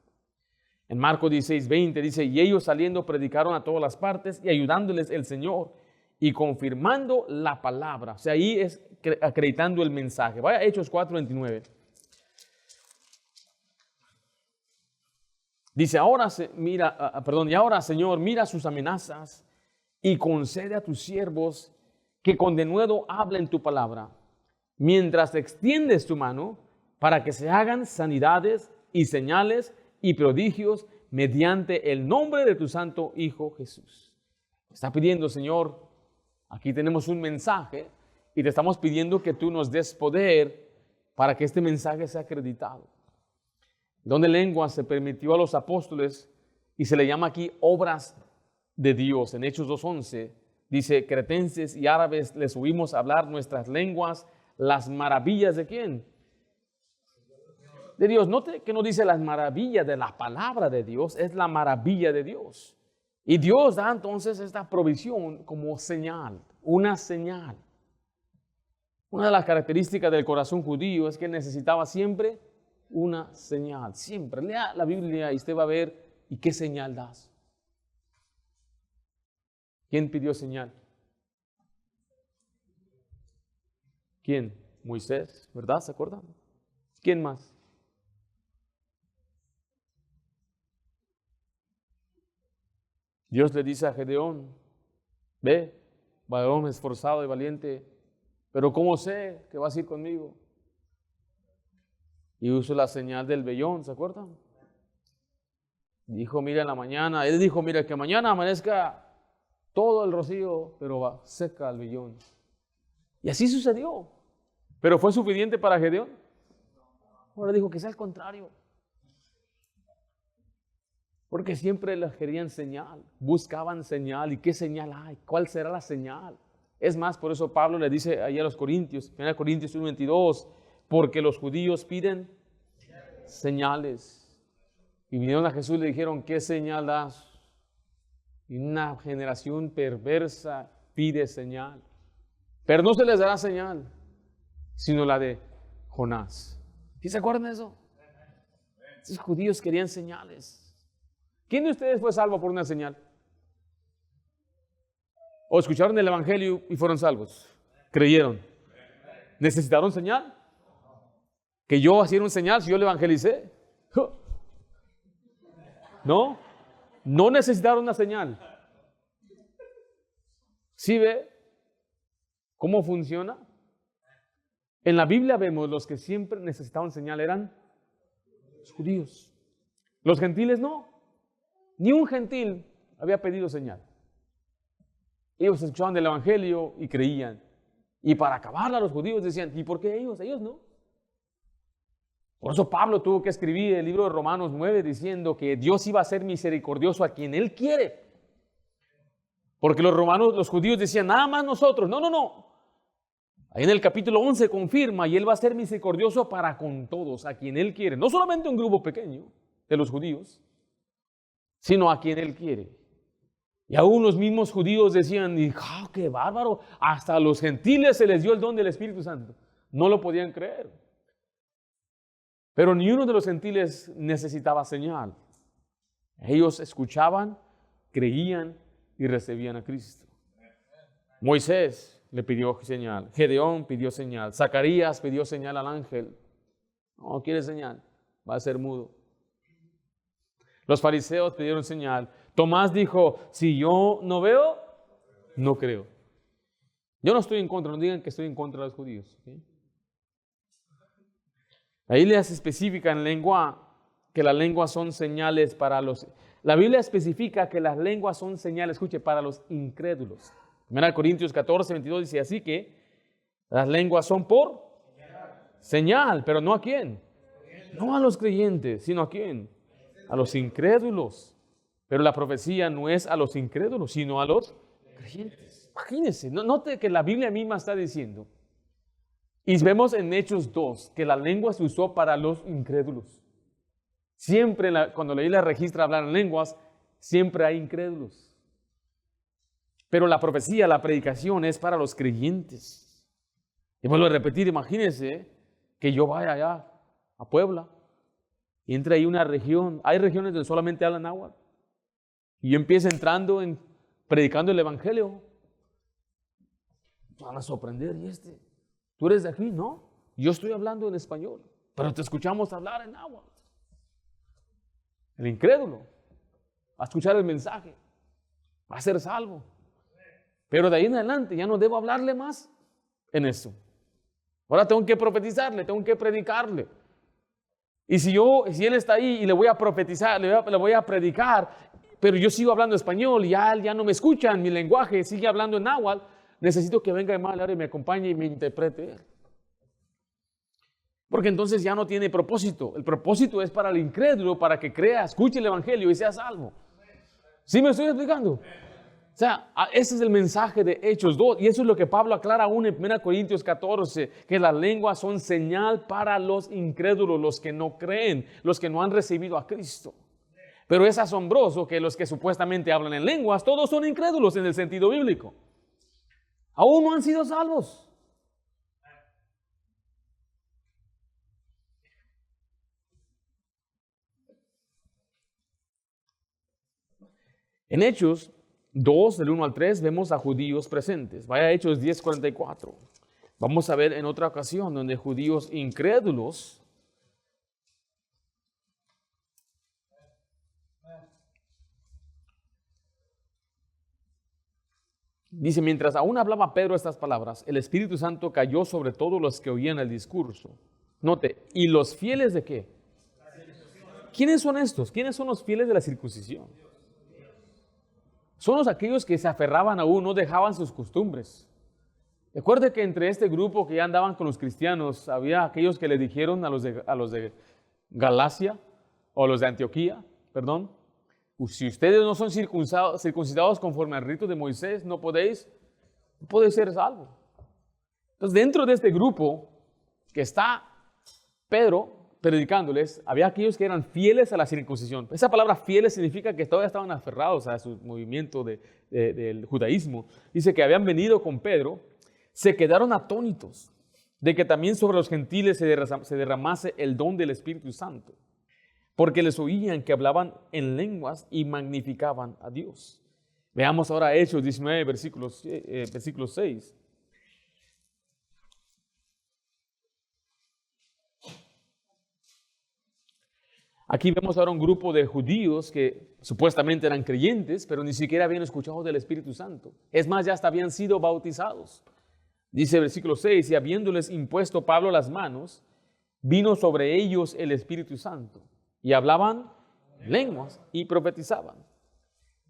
En Marcos 16:20 dice, y ellos saliendo predicaron a todas las partes y ayudándoles el Señor y confirmando la palabra. O sea, ahí es acreditando el mensaje. Vaya a Hechos 4:29. Dice, ahora Señor, mira sus amenazas y concede a tus siervos que con denuedo hablen tu palabra, mientras extiendes tu mano para que se hagan sanidades y señales y prodigios mediante el nombre de tu santo Hijo Jesús. Está pidiendo, Señor, aquí tenemos un mensaje y te estamos pidiendo que tú nos des poder para que este mensaje sea acreditado. Don de lenguas se permitió a los apóstoles y se le llama aquí obras de Dios. En Hechos 2:11 dice, cretenses y árabes les oímos hablar nuestras lenguas, las maravillas de ¿quién? De Dios. Note que no dice las maravillas de la palabra de Dios, es la maravilla de Dios. Y Dios da entonces esta provisión como señal, una señal. Una de las características del corazón judío es que necesitaba siempre una señal, siempre. Lea la Biblia y usted va a ver, ¿y qué señal das? ¿Quién pidió señal? ¿Quién? Moisés, ¿verdad? ¿Se acuerdan? ¿Quién más? Dios le dice a Gedeón, ve, varón esforzado y valiente, pero ¿cómo sé que vas a ir conmigo? Y usó la señal del vellón, ¿se acuerdan? Dijo, mira en la mañana, él dijo, mira que mañana amanezca todo el rocío, pero va seca el vellón. Y así sucedió. ¿Pero fue suficiente para Gedeón? Ahora dijo que sea al contrario. Porque siempre les querían señal, buscaban señal. ¿Y qué señal hay? ¿Cuál será la señal? Es más, por eso Pablo le dice ahí a los Corintios, 1 Corintios 1:22, porque los judíos piden señales. Y vinieron a Jesús y le dijeron, ¿qué señal das? Y una generación perversa pide señal. Pero no se les dará señal, sino la de Jonás. ¿Sí se acuerdan de eso? Esos judíos querían señales. ¿Quién de ustedes fue salvo por una señal? ¿O escucharon el evangelio y fueron salvos? ¿Creyeron? ¿Necesitaron señal? ¿Que yo hacía una señal si yo le evangelicé? No, no necesitaron una señal. ¿Sí ve cómo funciona? En la Biblia vemos los que siempre necesitaban señal eran los judíos. Los gentiles no. Ni un gentil había pedido señal. Ellos escuchaban del evangelio y creían. Y para acabarla los judíos decían, ¿y por qué ellos? Ellos no. Por eso Pablo tuvo que escribir el libro de Romanos 9 diciendo que Dios iba a ser misericordioso a quien Él quiere. Porque los judíos decían, nada más nosotros. No, no, no. Ahí en el capítulo 11 confirma, y Él va a ser misericordioso para con todos, a quien Él quiere. No solamente un grupo pequeño de los judíos, sino a quien Él quiere. Y aún los mismos judíos decían, ¡oh, qué bárbaro! Hasta a los gentiles se les dio el don del Espíritu Santo. No lo podían creer. Pero ni uno de los gentiles necesitaba señal. Ellos escuchaban, creían y recibían a Cristo. Moisés le pidió señal. Gedeón pidió señal. Zacarías pidió señal al ángel. No quiere señal, va a ser mudo. Los fariseos pidieron señal. Tomás dijo, si yo no veo, no creo. Yo no estoy en contra, no digan que estoy en contra de los judíos. ¿Okay? La Biblia es específica en lengua, que las lenguas son señales para los... La Biblia especifica que las lenguas son señales, escuche, para los incrédulos. 1 Corintios 14:22 dice así que las lenguas son por señal, pero no a quién. No a los creyentes, sino a quién. A los incrédulos. Pero la profecía no es a los incrédulos, sino a los creyentes. Imagínense, note que la Biblia misma está diciendo, y vemos en Hechos 2, que la lengua se usó para los incrédulos. Siempre, cuando la Biblia registra hablar en lenguas, siempre hay incrédulos. Pero la profecía, la predicación es para los creyentes. Y vuelvo a repetir, imagínense que yo vaya allá a Puebla y entre ahí una región, hay regiones donde solamente hablan náhuatl. Y yo empiezo entrando, predicando el evangelio. Van a sorprender, ¿y este? ¿Tú eres de aquí? No, yo estoy hablando en español, pero te escuchamos hablar en náhuatl. El incrédulo va a escuchar el mensaje, va a ser salvo. Pero de ahí en adelante ya no debo hablarle más en eso. Ahora tengo que profetizarle, tengo que predicarle. Y si él está ahí y le voy a profetizar, le voy a predicar, pero yo sigo hablando español y ya no me escuchan, mi lenguaje sigue hablando en náhuatl, necesito que venga hermano Larry y me acompañe y me interprete. Porque entonces ya no tiene propósito. El propósito es para el incrédulo, para que crea, escuche el evangelio y sea salvo. ¿Sí me estoy explicando? O sea, ese es el mensaje de Hechos 2. Y eso es lo que Pablo aclara aún en 1 Corintios 14, que las lenguas son señal para los incrédulos, los que no creen, los que no han recibido a Cristo. Pero es asombroso que los que supuestamente hablan en lenguas, todos son incrédulos en el sentido bíblico. Aún no han sido salvos. En Hechos 2, del 1 al 3, vemos a judíos presentes. Vaya a Hechos 10:44. Vamos a ver en otra ocasión donde judíos incrédulos dice, mientras aún hablaba Pedro estas palabras, el Espíritu Santo cayó sobre todos los que oían el discurso. Note, ¿y los fieles de qué? ¿Quiénes son estos? ¿Quiénes son los fieles de la circuncisión? Son aquellos que se aferraban aún, no dejaban sus costumbres. Recuerde que entre este grupo que ya andaban con los cristianos, había aquellos que le dijeron a los de Galacia, o los de Antioquía, perdón, si ustedes no son circuncidados conforme al rito de Moisés, no podéis ser salvos. Entonces, dentro de este grupo que está Pedro predicándoles, había aquellos que eran fieles a la circuncisión. Esa palabra fieles significa que todavía estaban aferrados a su movimiento del judaísmo. Dice que habían venido con Pedro, se quedaron atónitos de que también sobre los gentiles se derramase el don del Espíritu Santo, porque les oían que hablaban en lenguas y magnificaban a Dios. Veamos ahora Hechos 19, versículo 6. Aquí vemos ahora un grupo de judíos que supuestamente eran creyentes, pero ni siquiera habían escuchado del Espíritu Santo. Es más, ya hasta habían sido bautizados. Dice el versículo 6, y habiéndoles impuesto Pablo las manos, vino sobre ellos el Espíritu Santo, y hablaban lenguas y profetizaban.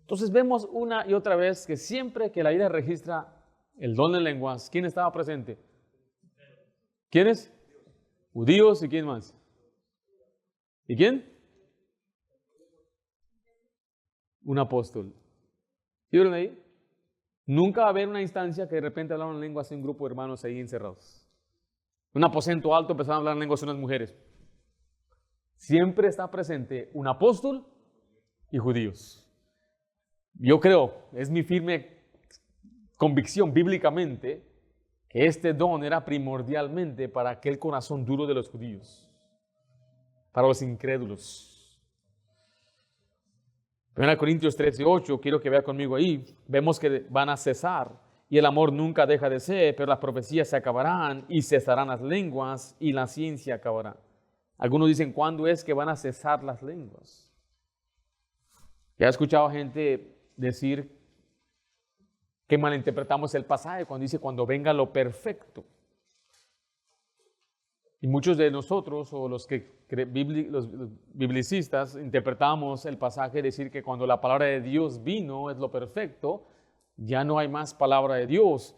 Entonces vemos una y otra vez que siempre que la Biblia registra el don de lenguas, ¿quién estaba presente? ¿Quiénes? Judíos y ¿quién más? ¿Y quién? Un apóstol. ¿Sí vieron ahí? Nunca va a haber una instancia que de repente hablaban lenguas en un grupo de hermanos ahí encerrados. Un aposento alto empezaron a hablar lenguas unas mujeres. Siempre está presente un apóstol y judíos. Yo creo, es mi firme convicción bíblicamente, que este don era primordialmente para aquel corazón duro de los judíos, para los incrédulos. 1 Corintios 13:8, quiero que vea conmigo ahí, vemos que van a cesar y el amor nunca deja de ser, pero las profecías se acabarán y cesarán las lenguas y la ciencia acabará. Algunos dicen, ¿cuándo es que van a cesar las lenguas? Ya he escuchado gente decir que malinterpretamos el pasaje cuando dice cuando venga lo perfecto. Y muchos de nosotros, o los biblicistas, interpretamos el pasaje decir que cuando la palabra de Dios vino, es lo perfecto, ya no hay más palabra de Dios.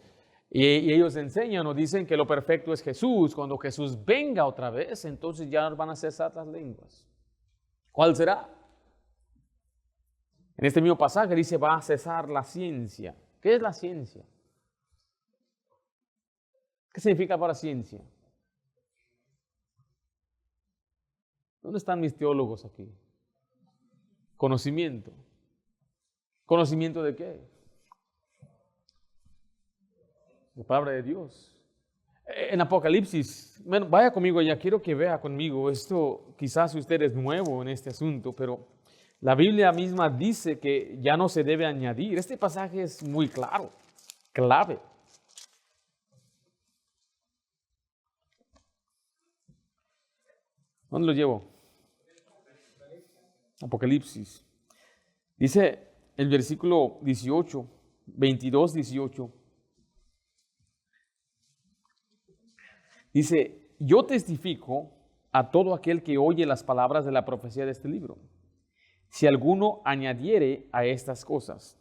Y ellos enseñan o dicen que lo perfecto es Jesús. Cuando Jesús venga otra vez, entonces ya van a cesar las lenguas. ¿Cuál será? En este mismo pasaje dice, va a cesar la ciencia. ¿Qué es la ciencia? ¿Qué significa para ciencia? ¿Dónde están mis teólogos aquí? Conocimiento. ¿Conocimiento de qué? La palabra de Dios. En Apocalipsis, bueno, vaya conmigo allá, quiero que vea conmigo, esto quizás usted es nuevo en este asunto, pero la Biblia misma dice que ya no se debe añadir. Este pasaje es muy claro, clave. ¿Dónde lo llevo? Apocalipsis. Dice el versículo 18, 22, 18. Dice, yo testifico a todo aquel que oye las palabras de la profecía de este libro. Si alguno añadiere a estas cosas,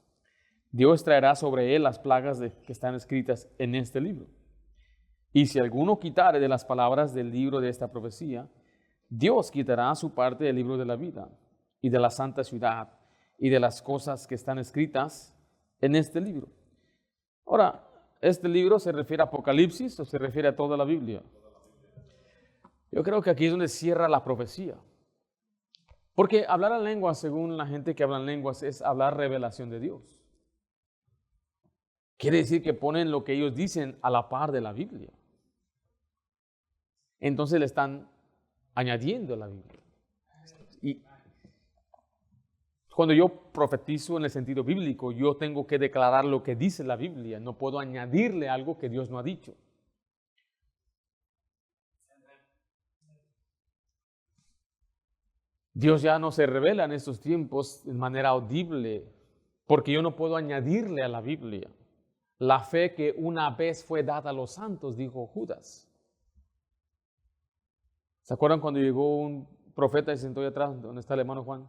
Dios traerá sobre él las plagas que están escritas en este libro. Y si alguno quitare de las palabras del libro de esta profecía, Dios quitará su parte del libro de la vida y de la santa ciudad y de las cosas que están escritas en este libro. Ahora, ¿este libro se refiere a Apocalipsis o se refiere a toda la Biblia? Yo creo que aquí es donde cierra la profecía. Porque hablar en lenguas, según la gente que habla en lenguas, es hablar revelación de Dios. Quiere decir que ponen lo que ellos dicen a la par de la Biblia. Entonces le están añadiendo a la Biblia. Y cuando yo profetizo en el sentido bíblico, yo tengo que declarar lo que dice la Biblia. No puedo añadirle algo que Dios no ha dicho. Dios ya no se revela en estos tiempos de manera audible, porque yo no puedo añadirle a la Biblia la fe que una vez fue dada a los santos, dijo Judas. ¿Se acuerdan cuando llegó un profeta y se sentó ahí atrás, donde está el hermano Juan?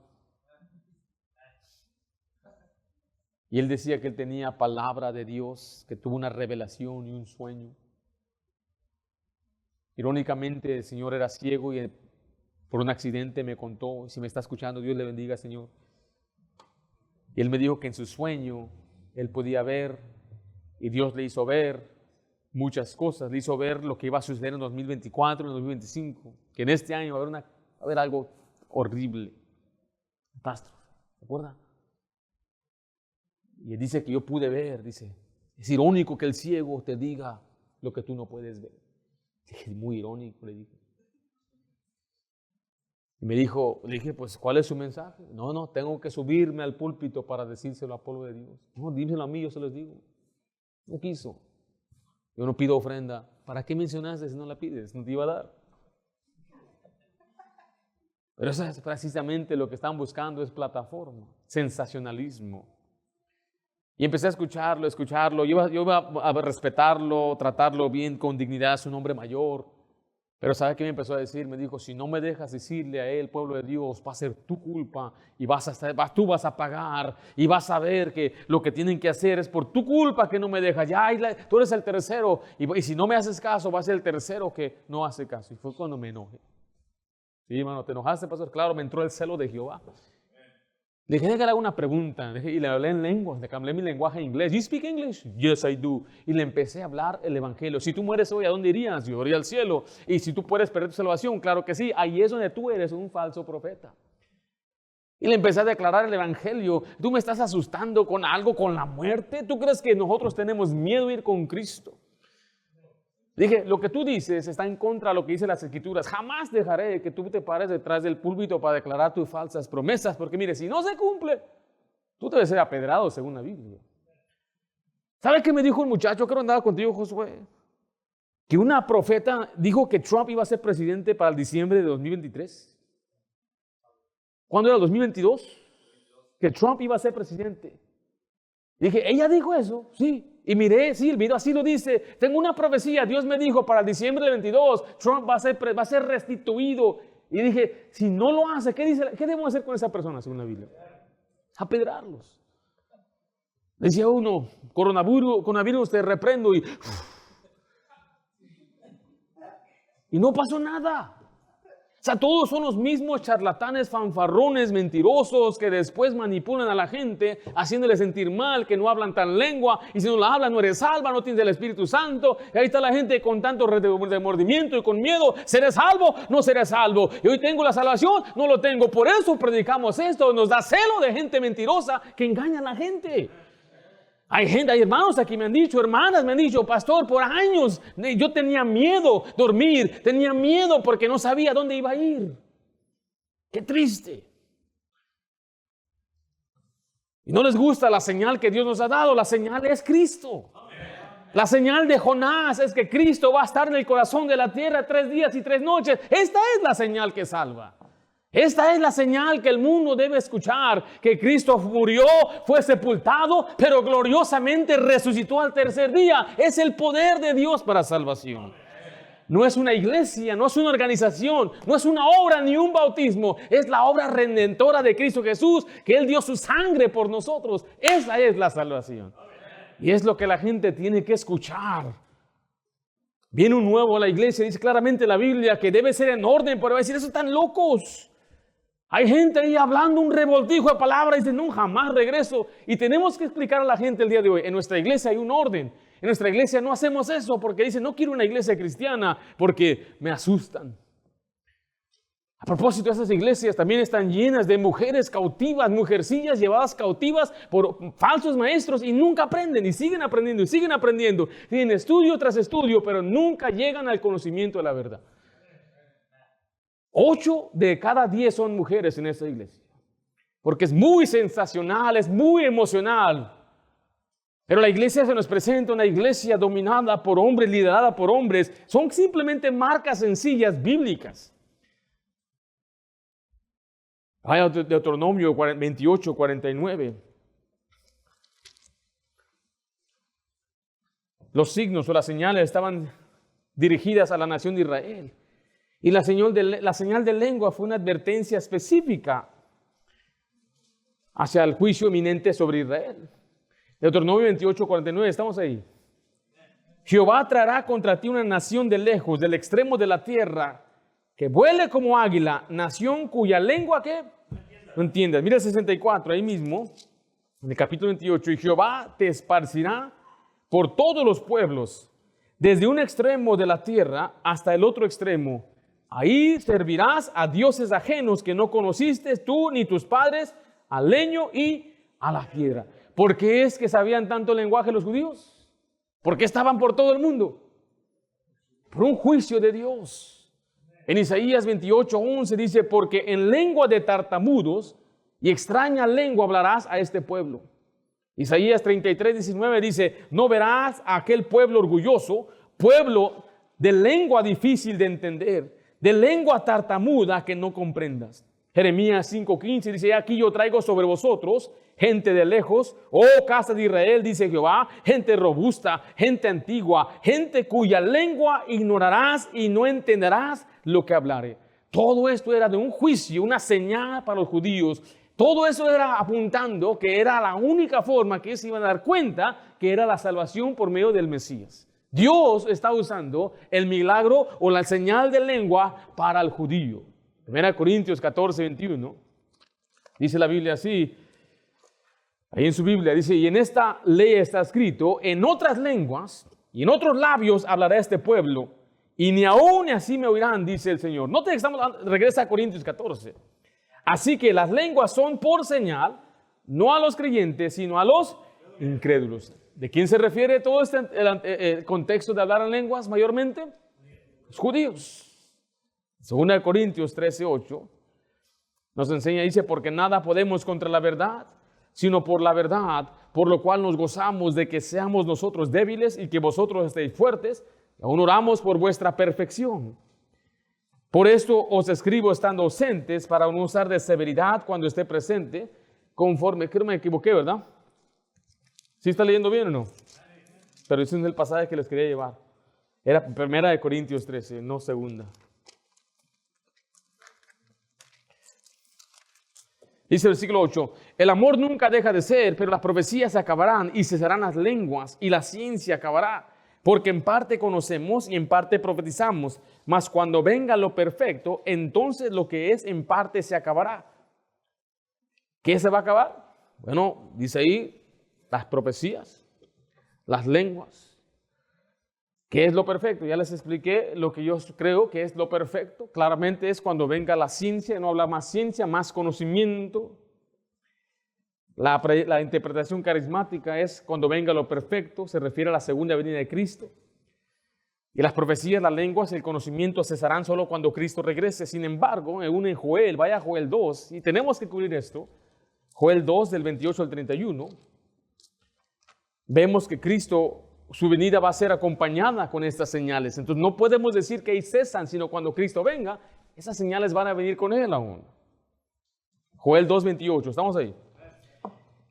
Y él decía que él tenía palabra de Dios, que tuvo una revelación y un sueño. Irónicamente, el Señor era ciego y por un accidente me contó, si me está escuchando, Dios le bendiga, Señor. Y él me dijo que en su sueño él podía ver, y Dios le hizo ver muchas cosas. Le hizo ver lo que iba a suceder en 2024, en 2025, que en este año va a haber algo horrible. Catástrofe, ¿se acuerda? Y él dice que yo pude ver, dice, es irónico que el ciego te diga lo que tú no puedes ver. Es muy irónico, le dije. Y me dijo, le dije, pues, ¿cuál es su mensaje? No, tengo que subirme al púlpito para decírselo al pueblo de Dios. No, dímelo a mí, yo se los digo. No quiso. Yo no pido ofrenda. ¿Para qué mencionaste si no la pides? No te iba a dar. Pero eso es precisamente lo que están buscando, es plataforma, sensacionalismo. Y empecé a escucharlo. Yo iba a respetarlo, tratarlo bien, con dignidad, es un hombre mayor. Pero ¿sabe qué me empezó a decir? Me dijo, si no me dejas decirle a él, pueblo de Dios, va a ser tu culpa y tú vas a pagar y vas a ver que lo que tienen que hacer es por tu culpa que no me dejas. Ya, tú eres el tercero y si no me haces caso, va a ser el tercero que no hace caso. Y fue cuando me enojé. Sí, hermano, ¿te enojaste, pastor? Claro, me entró el celo de Jehová. Le dije, déjale una pregunta, y le hablé en lenguas, le cambié mi lenguaje en inglés. ¿You speak English? Yes, I do. Y le empecé a hablar el evangelio. Si tú mueres hoy, ¿a dónde irías? Yo iría al cielo. Y si tú puedes perder tu salvación, claro que sí. Ahí es donde tú eres un falso profeta. Y le empecé a declarar el evangelio. ¿Tú me estás asustando con algo, con la muerte? ¿Tú crees que nosotros tenemos miedo de ir con Cristo? Dije, lo que tú dices está en contra de lo que dicen las Escrituras. Jamás dejaré que tú te pares detrás del púlpito para declarar tus falsas promesas, porque mire, si no se cumple, tú debes ser apedrado según la Biblia. ¿Sabe qué me dijo un muchacho que no andaba contigo, Josué? Que una profeta dijo que Trump iba a ser presidente para el diciembre de 2023. ¿Cuándo era? ¿2022? Que Trump iba a ser presidente. Dije, ¿ella dijo eso? Sí. Y miré, sí, el video así lo dice. Tengo una profecía, Dios me dijo para el diciembre del 22, Trump va a ser restituido. Y dije, si no lo hace, ¿qué debemos hacer con esa persona según la Biblia? Apedrarlos. Decía uno, coronavirus te reprendo y no pasó nada. O sea, todos son los mismos charlatanes, fanfarrones, mentirosos que después manipulan a la gente, haciéndole sentir mal, que no hablan tan lengua, y si no la hablan no eres salva, no tienes el Espíritu Santo, y ahí está la gente con tanto remordimiento y con miedo, ¿seré salvo? No seré salvo, y hoy tengo la salvación, no lo tengo, por eso predicamos esto, nos da celo de gente mentirosa que engaña a la gente. Hay hermanos aquí me han dicho, hermanas me han dicho, pastor, por años yo tenía miedo dormir, tenía miedo porque no sabía dónde iba a ir. Qué triste. Y no les gusta la señal que Dios nos ha dado, la señal es Cristo. La señal de Jonás es que Cristo va a estar en el corazón de la tierra 3 días y 3 noches. Esta es la señal que salva. Esta es la señal que el mundo debe escuchar, que Cristo murió, fue sepultado, pero gloriosamente resucitó al tercer día. Es el poder de Dios para salvación. No es una iglesia, no es una organización, no es una obra ni un bautismo. Es la obra redentora de Cristo Jesús, que Él dio su sangre por nosotros. Esa es la salvación. Y es lo que la gente tiene que escuchar. Viene un nuevo a la iglesia, dice claramente la Biblia que debe ser en orden, pero va a decir, eso están locos. Hay gente ahí hablando un revoltijo de palabras y dice, no, jamás regreso. Y tenemos que explicar a la gente el día de hoy, en nuestra iglesia hay un orden. En nuestra iglesia no hacemos eso porque dicen, no quiero una iglesia cristiana porque me asustan. A propósito, esas iglesias también están llenas de mujeres cautivas, mujercillas llevadas cautivas por falsos maestros y nunca aprenden y siguen aprendiendo y siguen aprendiendo. Tienen estudio tras estudio, pero nunca llegan al conocimiento de la verdad. 8 de cada 10 son mujeres en esta iglesia. Porque es muy sensacional, es muy emocional. Pero la iglesia se nos presenta una iglesia dominada por hombres, liderada por hombres. Son simplemente marcas sencillas bíblicas. Vaya Deuteronomio 28, 49. Los signos o las señales estaban dirigidas a la nación de Israel. Y la señal de lengua fue una advertencia específica hacia el juicio inminente sobre Israel. Deuteronomio 28, 49, estamos ahí. Jehová traerá contra ti una nación de lejos, del extremo de la tierra, que vuele como águila, nación cuya lengua, ¿qué? No entiendas. Mira el 64, ahí mismo, en el capítulo 28. Y Jehová te esparcirá por todos los pueblos, desde un extremo de la tierra hasta el otro extremo. Ahí servirás a dioses ajenos que no conociste tú ni tus padres, al leño y a la piedra. ¿Por qué es que sabían tanto lenguaje los judíos? ¿Por qué estaban por todo el mundo? Por un juicio de Dios. En Isaías 28, 11 dice, porque en lengua de tartamudos y extraña lengua hablarás a este pueblo. Isaías 33, 19 dice, no verás a aquel pueblo orgulloso, pueblo de lengua difícil de entender, de lengua tartamuda que no comprendas. Jeremías 5:15 dice, aquí yo traigo sobre vosotros gente de lejos, oh casa de Israel, dice Jehová, gente robusta, gente antigua, gente cuya lengua ignorarás y no entenderás lo que hablaré. Todo esto era de un juicio, una señal para los judíos. Todo eso era apuntando que era la única forma que se iban a dar cuenta que era la salvación por medio del Mesías. Dios está usando el milagro o la señal de lengua para el judío. 1 Corintios 14, 21, dice la Biblia así, ahí en su Biblia dice, y en esta ley está escrito, en otras lenguas y en otros labios hablará este pueblo, y ni aún ni así me oirán, dice el Señor. Note que regresa a Corintios 14. Así que las lenguas son por señal, no a los creyentes, sino a los incrédulos. ¿De quién se refiere todo el contexto de hablar en lenguas mayormente? Los judíos. 2 Corintios 13:8 nos enseña, dice, porque nada podemos contra la verdad, sino por la verdad, por lo cual nos gozamos de que seamos nosotros débiles y que vosotros estéis fuertes, y aún oramos por vuestra perfección. Por esto os escribo estando ausentes, para no usar de severidad cuando esté presente, conforme, creo que me equivoqué, ¿verdad? ¿Sí está leyendo bien o no? Pero ese es el pasaje que les quería llevar. Era 1 Corintios 13, no 2. Dice el versículo 8, el amor nunca deja de ser, pero las profecías se acabarán y cesarán las lenguas y la ciencia acabará, porque en parte conocemos y en parte profetizamos, mas cuando venga lo perfecto, entonces lo que es en parte se acabará. ¿Qué se va a acabar? Bueno, dice ahí las profecías, las lenguas. ¿Qué es lo perfecto? Ya les expliqué lo que yo creo que es lo perfecto. Claramente es cuando venga la ciencia, no habla más ciencia, más conocimiento. La interpretación carismática es cuando venga lo perfecto, se refiere a la segunda venida de Cristo. Y las profecías, las lenguas, el conocimiento cesarán solo cuando Cristo regrese. Sin embargo, en Joel, vaya a Joel 2, y tenemos que cubrir esto. Joel 2, del 28 al 31. Vemos que Cristo, su venida va a ser acompañada con estas señales. Entonces no podemos decir que ahí cesan, sino cuando Cristo venga, esas señales van a venir con Él aún. Joel 2:28, ¿estamos ahí?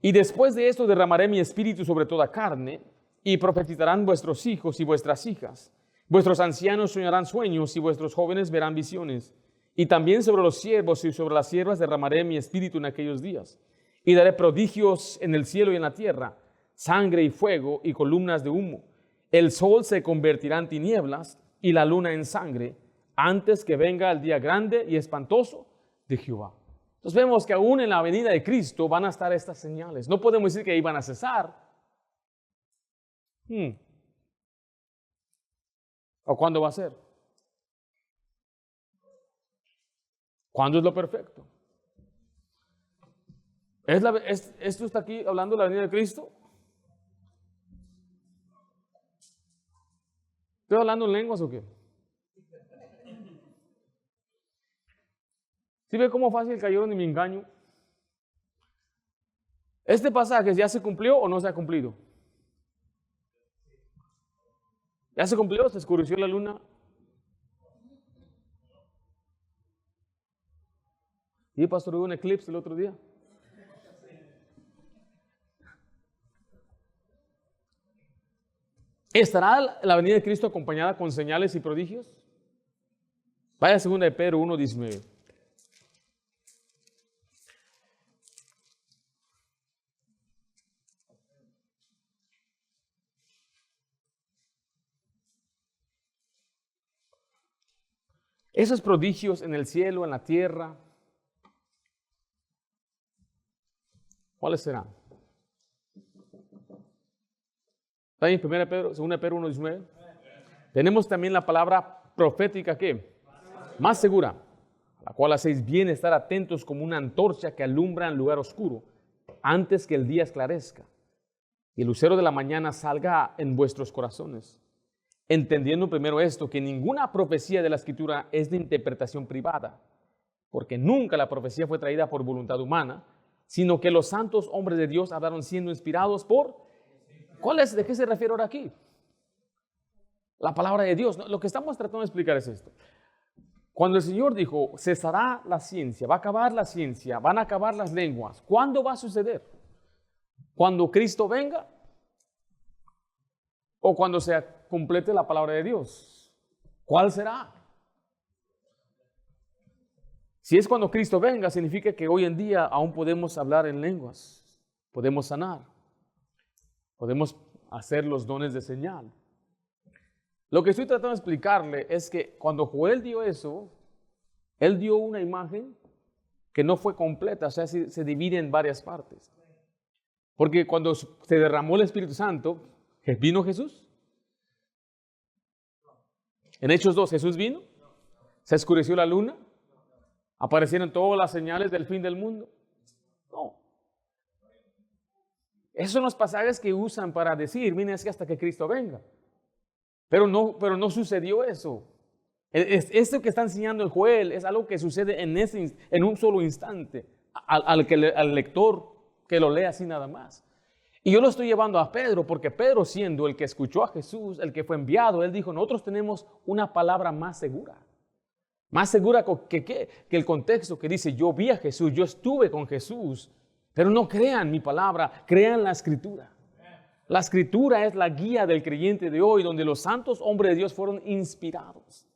Y después de esto derramaré mi espíritu sobre toda carne, y profetizarán vuestros hijos y vuestras hijas. Vuestros ancianos soñarán sueños y vuestros jóvenes verán visiones. Y también sobre los siervos y sobre las siervas derramaré mi espíritu en aquellos días. Y daré prodigios en el cielo y en la tierra, sangre y fuego y columnas de humo. El sol se convertirá en tinieblas y la luna en sangre, antes que venga el día grande y espantoso de Jehová. Entonces vemos que aún en la venida de Cristo van a estar estas señales. No podemos decir que ahí van a cesar. ¿O cuándo va a ser? ¿Cuándo es lo perfecto? ¿Esto está aquí hablando de la venida de Cristo? ¿Estoy hablando en lenguas o qué? ¿Sí ve cómo fácil cayeron en mi engaño? ¿Este pasaje ya se cumplió o no se ha cumplido? ¿Ya se cumplió? ¿Se oscureció la luna? Sí, pastor, hubo un eclipse el otro día. ¿Estará la venida de Cristo acompañada con señales y prodigios? Vaya a 2 de Pedro 1:19. Esos prodigios en el cielo, en la tierra, ¿cuáles serán? ¿Está en 2 Pedro 1:19? Tenemos también la palabra profética, ¿qué? Más segura, a la cual hacéis bien estar atentos como una antorcha que alumbra en lugar oscuro, antes que el día esclarezca y el lucero de la mañana salga en vuestros corazones. Entendiendo primero esto, que ninguna profecía de la Escritura es de interpretación privada, porque nunca la profecía fue traída por voluntad humana, sino que los santos hombres de Dios hablaron siendo inspirados por... ¿De qué se refiere ahora aquí? La palabra de Dios. Lo que estamos tratando de explicar es esto. Cuando el Señor dijo, cesará la ciencia, va a acabar la ciencia, van a acabar las lenguas, ¿cuándo va a suceder? ¿Cuando Cristo venga? ¿O cuando se complete la palabra de Dios? ¿Cuál será? Si es cuando Cristo venga, significa que hoy en día aún podemos hablar en lenguas, podemos sanar, podemos hacer los dones de señal. Lo que estoy tratando de explicarle es que cuando Joel dio eso, él dio una imagen que no fue completa, o sea, se divide en varias partes. Porque cuando se derramó el Espíritu Santo, ¿vino Jesús? En Hechos 2, ¿Jesús vino? ¿Se oscureció la luna? ¿Aparecieron todas las señales del fin del mundo? No. Esos son los pasajes que usan para decir, miren, es que hasta que Cristo venga. Pero no sucedió eso. Esto que está enseñando el Joel es algo que sucede en un solo instante, al lector que lo lea así nada más. Y yo lo estoy llevando a Pedro, porque Pedro, siendo el que escuchó a Jesús, el que fue enviado, él dijo, nosotros tenemos una palabra más segura. Más segura que el contexto que dice, yo vi a Jesús, yo estuve con Jesús, pero no crean mi palabra, crean la Escritura. La Escritura es la guía del creyente de hoy, donde los santos hombres de Dios fueron inspirados.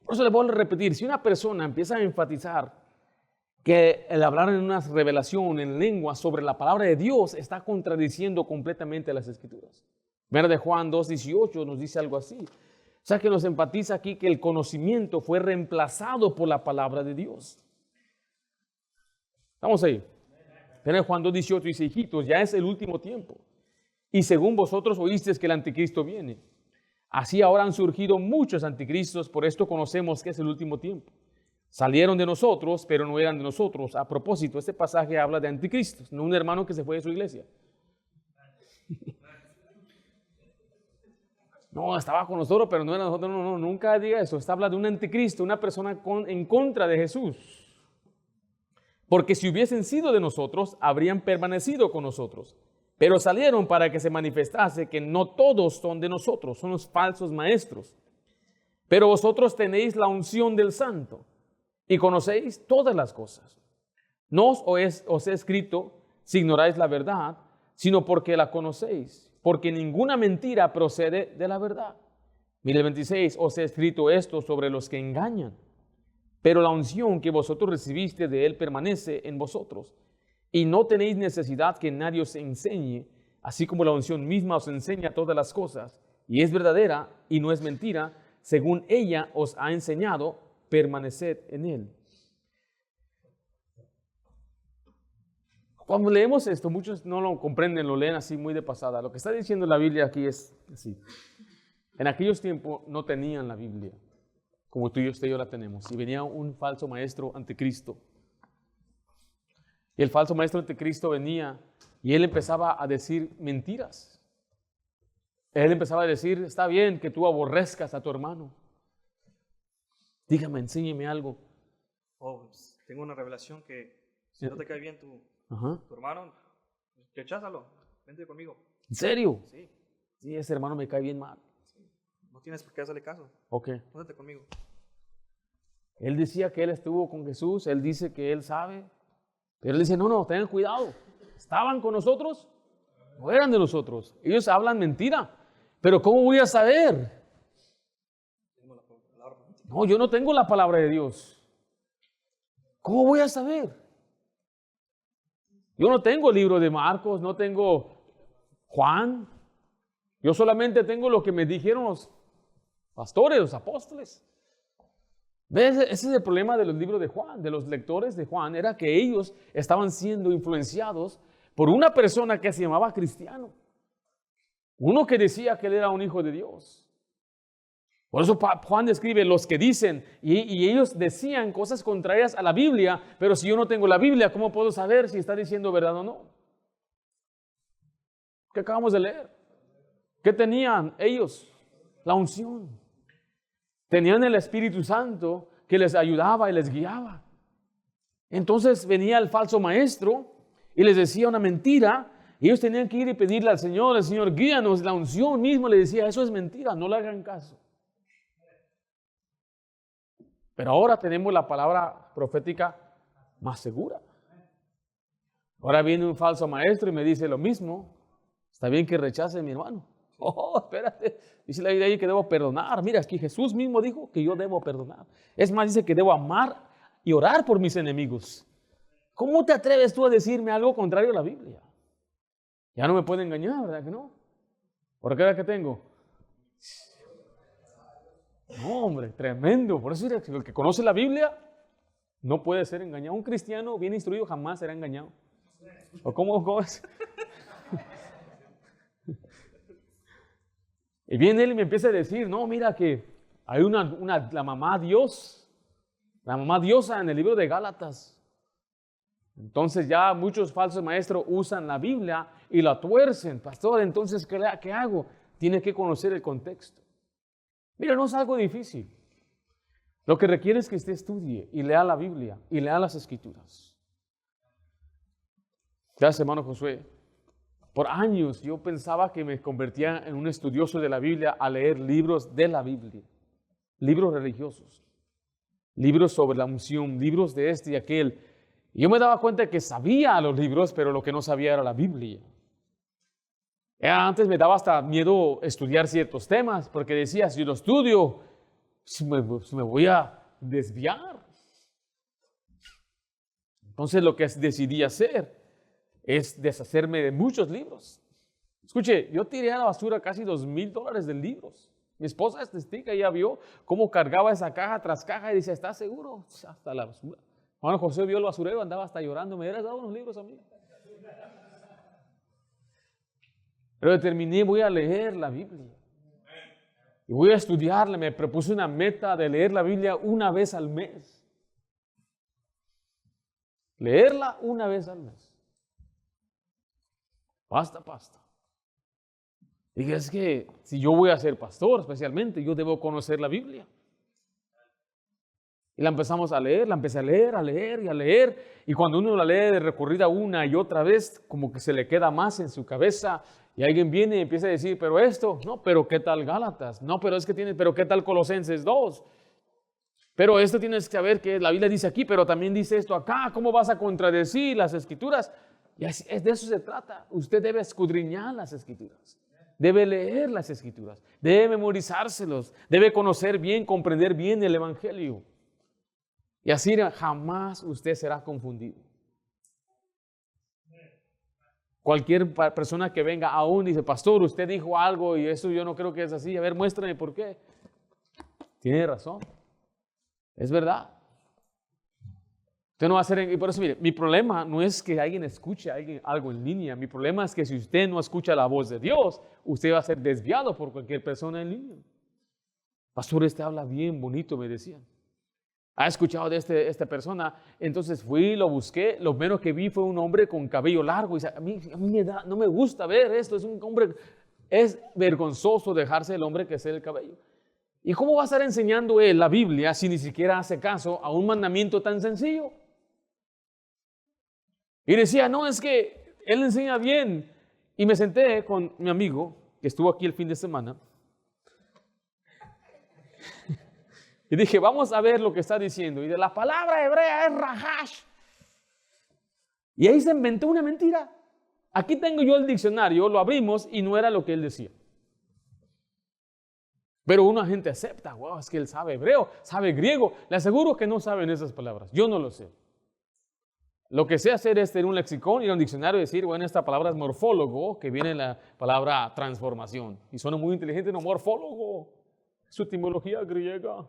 Por eso le voy a repetir, si una persona empieza a enfatizar que el hablar en una revelación en lengua sobre la palabra de Dios está contradiciendo completamente las Escrituras. Ver de Juan 2:18 nos dice algo así. O sea que nos enfatiza aquí que el conocimiento fue reemplazado por la palabra de Dios. ¿Estamos ahí? Pero Juan 2:18 dice, hijitos, ya es el último tiempo. Y según vosotros oísteis que el anticristo viene. Así ahora han surgido muchos anticristos, por esto conocemos que es el último tiempo. Salieron de nosotros, pero no eran de nosotros. A propósito, este pasaje habla de anticristos, no un hermano que se fue de su iglesia. No, estaba con nosotros, pero no era de nosotros. No, nunca diga eso. Está hablando de un anticristo, una persona en contra de Jesús. Porque si hubiesen sido de nosotros, habrían permanecido con nosotros. Pero salieron para que se manifestase que no todos son de nosotros, son los falsos maestros. Pero vosotros tenéis la unción del Santo y conocéis todas las cosas. No os he escrito si ignoráis la verdad, sino porque la conocéis, porque ninguna mentira procede de la verdad. Mire el 26, os he escrito esto sobre los que engañan, pero la unción que vosotros recibiste de Él permanece en vosotros, y no tenéis necesidad que nadie os enseñe, así como la unción misma os enseña todas las cosas, y es verdadera y no es mentira, según ella os ha enseñado, permaneced en Él. Cuando leemos esto, muchos no lo comprenden, lo leen así muy de pasada. Lo que está diciendo la Biblia aquí es así. En aquellos tiempos no tenían la Biblia, como tú y yo la tenemos. Y venía un falso maestro anticristo. Y el falso maestro anticristo venía y él empezaba a decir mentiras. Él empezaba a decir, está bien que tú aborrezcas a tu hermano. Dígame, enséñeme algo. Tengo una revelación que si no te cae bien tu hermano, recházalo, vente conmigo. ¿En serio? Sí. Sí, ese hermano me cae bien mal. No tienes por qué hacerle caso. Ok. Póntate conmigo. Él decía que él estuvo con Jesús, él dice que él sabe, pero él dice, no, tengan cuidado. ¿Estaban con nosotros? No eran de nosotros. Ellos hablan mentira. Pero ¿cómo voy a saber? No, yo no tengo la palabra de Dios. ¿Cómo voy a saber? Yo no tengo el libro de Marcos, no tengo Juan. Yo solamente tengo lo que me dijeron los pastores, los apóstoles. ¿Ves? Ese es el problema de los libros de Juan, de los lectores de Juan, era que ellos estaban siendo influenciados por una persona que se llamaba cristiano. Uno que decía que él era un hijo de Dios. Por eso Juan describe los que dicen, y ellos decían cosas contrarias a la Biblia, pero si yo no tengo la Biblia, ¿cómo puedo saber si está diciendo verdad o no? ¿Qué acabamos de leer? ¿Qué tenían ellos? La unción. Tenían el Espíritu Santo que les ayudaba y les guiaba. Entonces venía el falso maestro y les decía una mentira. Y ellos tenían que ir y pedirle al Señor, el Señor, guíanos. La unción mismo le decía, eso es mentira, no le hagan caso. Pero ahora tenemos la palabra profética más segura. Ahora viene un falso maestro y me dice lo mismo. Está bien que rechace a mi hermano. Oh, espérate. Dice la Biblia ahí que debo perdonar. Mira, aquí Jesús mismo dijo que yo debo perdonar. Es más, dice que debo amar y orar por mis enemigos. ¿Cómo te atreves tú a decirme algo contrario a la Biblia? Ya no me puede engañar, ¿verdad que no? ¿Por qué era que tengo? No, hombre, tremendo. Por eso el que conoce la Biblia no puede ser engañado. Un cristiano bien instruido jamás será engañado. ¿O cómo es? Y viene él y me empieza a decir, no, mira que hay la mamá Dios, la mamá diosa en el libro de Gálatas. Entonces ya muchos falsos maestros usan la Biblia y la tuercen. Pastor, entonces, ¿qué hago? Tiene que conocer el contexto. Mira, no es algo difícil. Lo que requiere es que usted estudie y lea la Biblia y lea las Escrituras. Gracias, hermano Josué. Por años yo pensaba que me convertía en un estudioso de la Biblia a leer libros de la Biblia. Libros religiosos. Libros sobre la unción, libros de este y aquel. Y yo me daba cuenta de que sabía los libros, pero lo que no sabía era la Biblia. Antes me daba hasta miedo estudiar ciertos temas, porque decía, si yo lo estudio, me voy a desviar. Entonces lo que decidí hacer es deshacerme de muchos libros. Escuche, yo tiré a la basura casi $2,000 de libros. Mi esposa es testigo, ella vio cómo cargaba esa caja tras caja y dice, ¿estás seguro? Hasta la basura. Cuando José vio el basurero, andaba hasta llorando. ¿Me hubieras dado unos libros a mí? Pero determiné, voy a leer la Biblia. Y voy a estudiarla. Me propuse una meta de leer la Biblia una vez al mes. Leerla una vez al mes. Pasta. Dije, es que si yo voy a ser pastor, especialmente, yo debo conocer la Biblia. Y la empezamos a leer, la empecé a leer. Y cuando uno la lee de recorrida una y otra vez, como que se le queda más en su cabeza. Y alguien viene y empieza a decir, pero esto, no, pero ¿qué tal Gálatas? No, pero es que tiene, pero ¿qué tal Colosenses 2? Pero esto tienes que saber que la Biblia dice aquí, pero también dice esto acá. ¿Cómo vas a contradecir las Escrituras? Y así, de eso se trata. Usted debe escudriñar las Escrituras. debe leer las Escrituras, debe memorizárselos, debe conocer bien, comprender bien el Evangelio. Y así jamás usted será confundido. Cualquier persona que venga aún dice, pastor, usted dijo algo y eso yo no creo que es así. A ver, muéstrame por qué. Tiene razón. Es verdad. Usted no va a hacer, y por eso, mire, mi problema no es que alguien escuche algo en línea. Mi problema es que si usted no escucha la voz de Dios, usted va a ser desviado por cualquier persona en línea. Pastor, este habla bien bonito, me decían. ¿Ha escuchado de esta persona? Entonces fui, lo busqué. Lo menos que vi fue un hombre con cabello largo. Y a mí no me gusta ver esto. Es un hombre, es vergonzoso dejarse el hombre crecer el cabello. ¿Y cómo va a estar enseñando él la Biblia si ni siquiera hace caso a un mandamiento tan sencillo? Y decía, no, es que él enseña bien. Y me senté con mi amigo, que estuvo aquí el fin de semana. Y dije, vamos a ver lo que está diciendo. Y de la palabra hebrea es rahash. Y ahí se inventó una mentira. Aquí tengo yo el diccionario, lo abrimos y no era lo que él decía. Pero una gente acepta, wow, es que él sabe hebreo, sabe griego. Le aseguro que no saben esas palabras. Yo no lo sé. Lo que sé hacer es tener un lexicón, ir a un diccionario y decir, bueno, esta palabra es morfólogo, que viene de la palabra transformación. Y suena muy inteligente, no, morfólogo. Su etimología griega.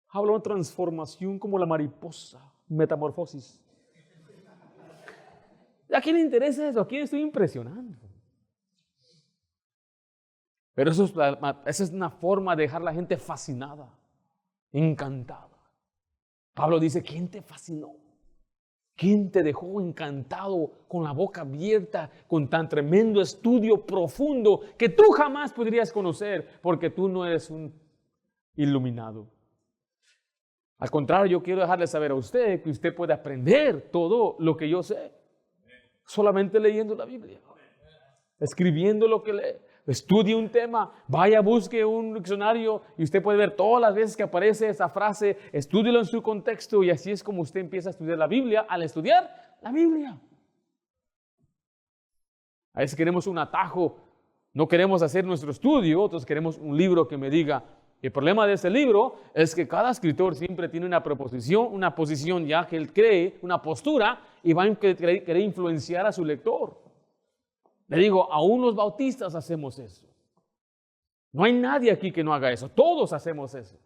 Habla de transformación como la mariposa, metamorfosis. ¿A quién le interesa eso? ¿A quién estoy impresionando? Pero esa es una forma de dejar a la gente fascinada, encantada. Pablo dice, ¿quién te fascinó? ¿Quién te dejó encantado con la boca abierta, con tan tremendo estudio profundo que tú jamás podrías conocer porque tú no eres un iluminado? Al contrario, yo quiero dejarle saber a usted que usted puede aprender todo lo que yo sé solamente leyendo la Biblia, escribiendo lo que lee. Estudie un tema, vaya, busque un diccionario y usted puede ver todas las veces que aparece esa frase, estúdielo en su contexto y así es como usted empieza a estudiar la Biblia al estudiar la Biblia. A veces queremos un atajo, no queremos hacer nuestro estudio, otros queremos un libro que me diga. El problema de ese libro es que cada escritor siempre tiene una proposición, una posición ya que él cree, una postura y va a querer influenciar a su lector. Le digo, aún los bautistas hacemos eso. No hay nadie aquí que no haga eso. Todos hacemos eso.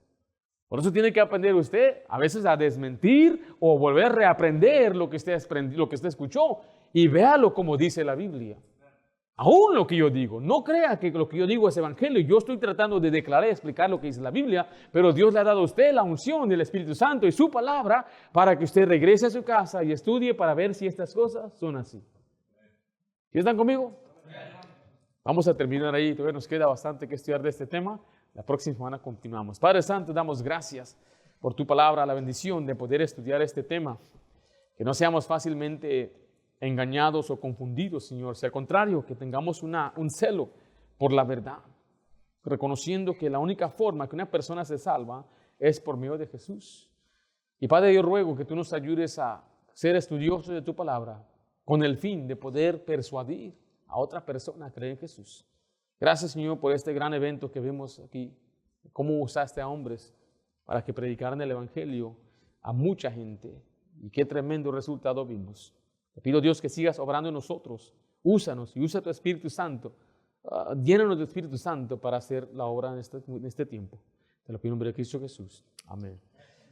Por eso tiene que aprender usted a veces a desmentir o volver a reaprender lo que usted escuchó y véalo como dice la Biblia. Aún lo que yo digo. No crea que lo que yo digo es evangelio. Yo estoy tratando de declarar y explicar lo que dice la Biblia, pero Dios le ha dado a usted la unción del Espíritu Santo y su palabra para que usted regrese a su casa y estudie para ver si estas cosas son así. ¿Sí están conmigo? Vamos a terminar ahí, todavía nos queda bastante que estudiar de este tema. La próxima semana continuamos. Padre Santo, damos gracias por tu palabra, la bendición de poder estudiar este tema. Que no seamos fácilmente engañados o confundidos, Señor. Si al contrario, que tengamos un celo por la verdad, reconociendo que la única forma que una persona se salva es por medio de Jesús. Y Padre, yo ruego que tú nos ayudes a ser estudiosos de tu palabra, con el fin de poder persuadir a otra persona a creer en Jesús. Gracias, Señor, por este gran evento que vemos aquí. Cómo usaste a hombres para que predicaran el Evangelio a mucha gente. Y qué tremendo resultado vimos. Te pido, Dios, que sigas obrando en nosotros. Úsanos y usa tu Espíritu Santo. Llénanos del Espíritu Santo para hacer la obra en este tiempo. Te lo pido en nombre de Cristo Jesús. Amén.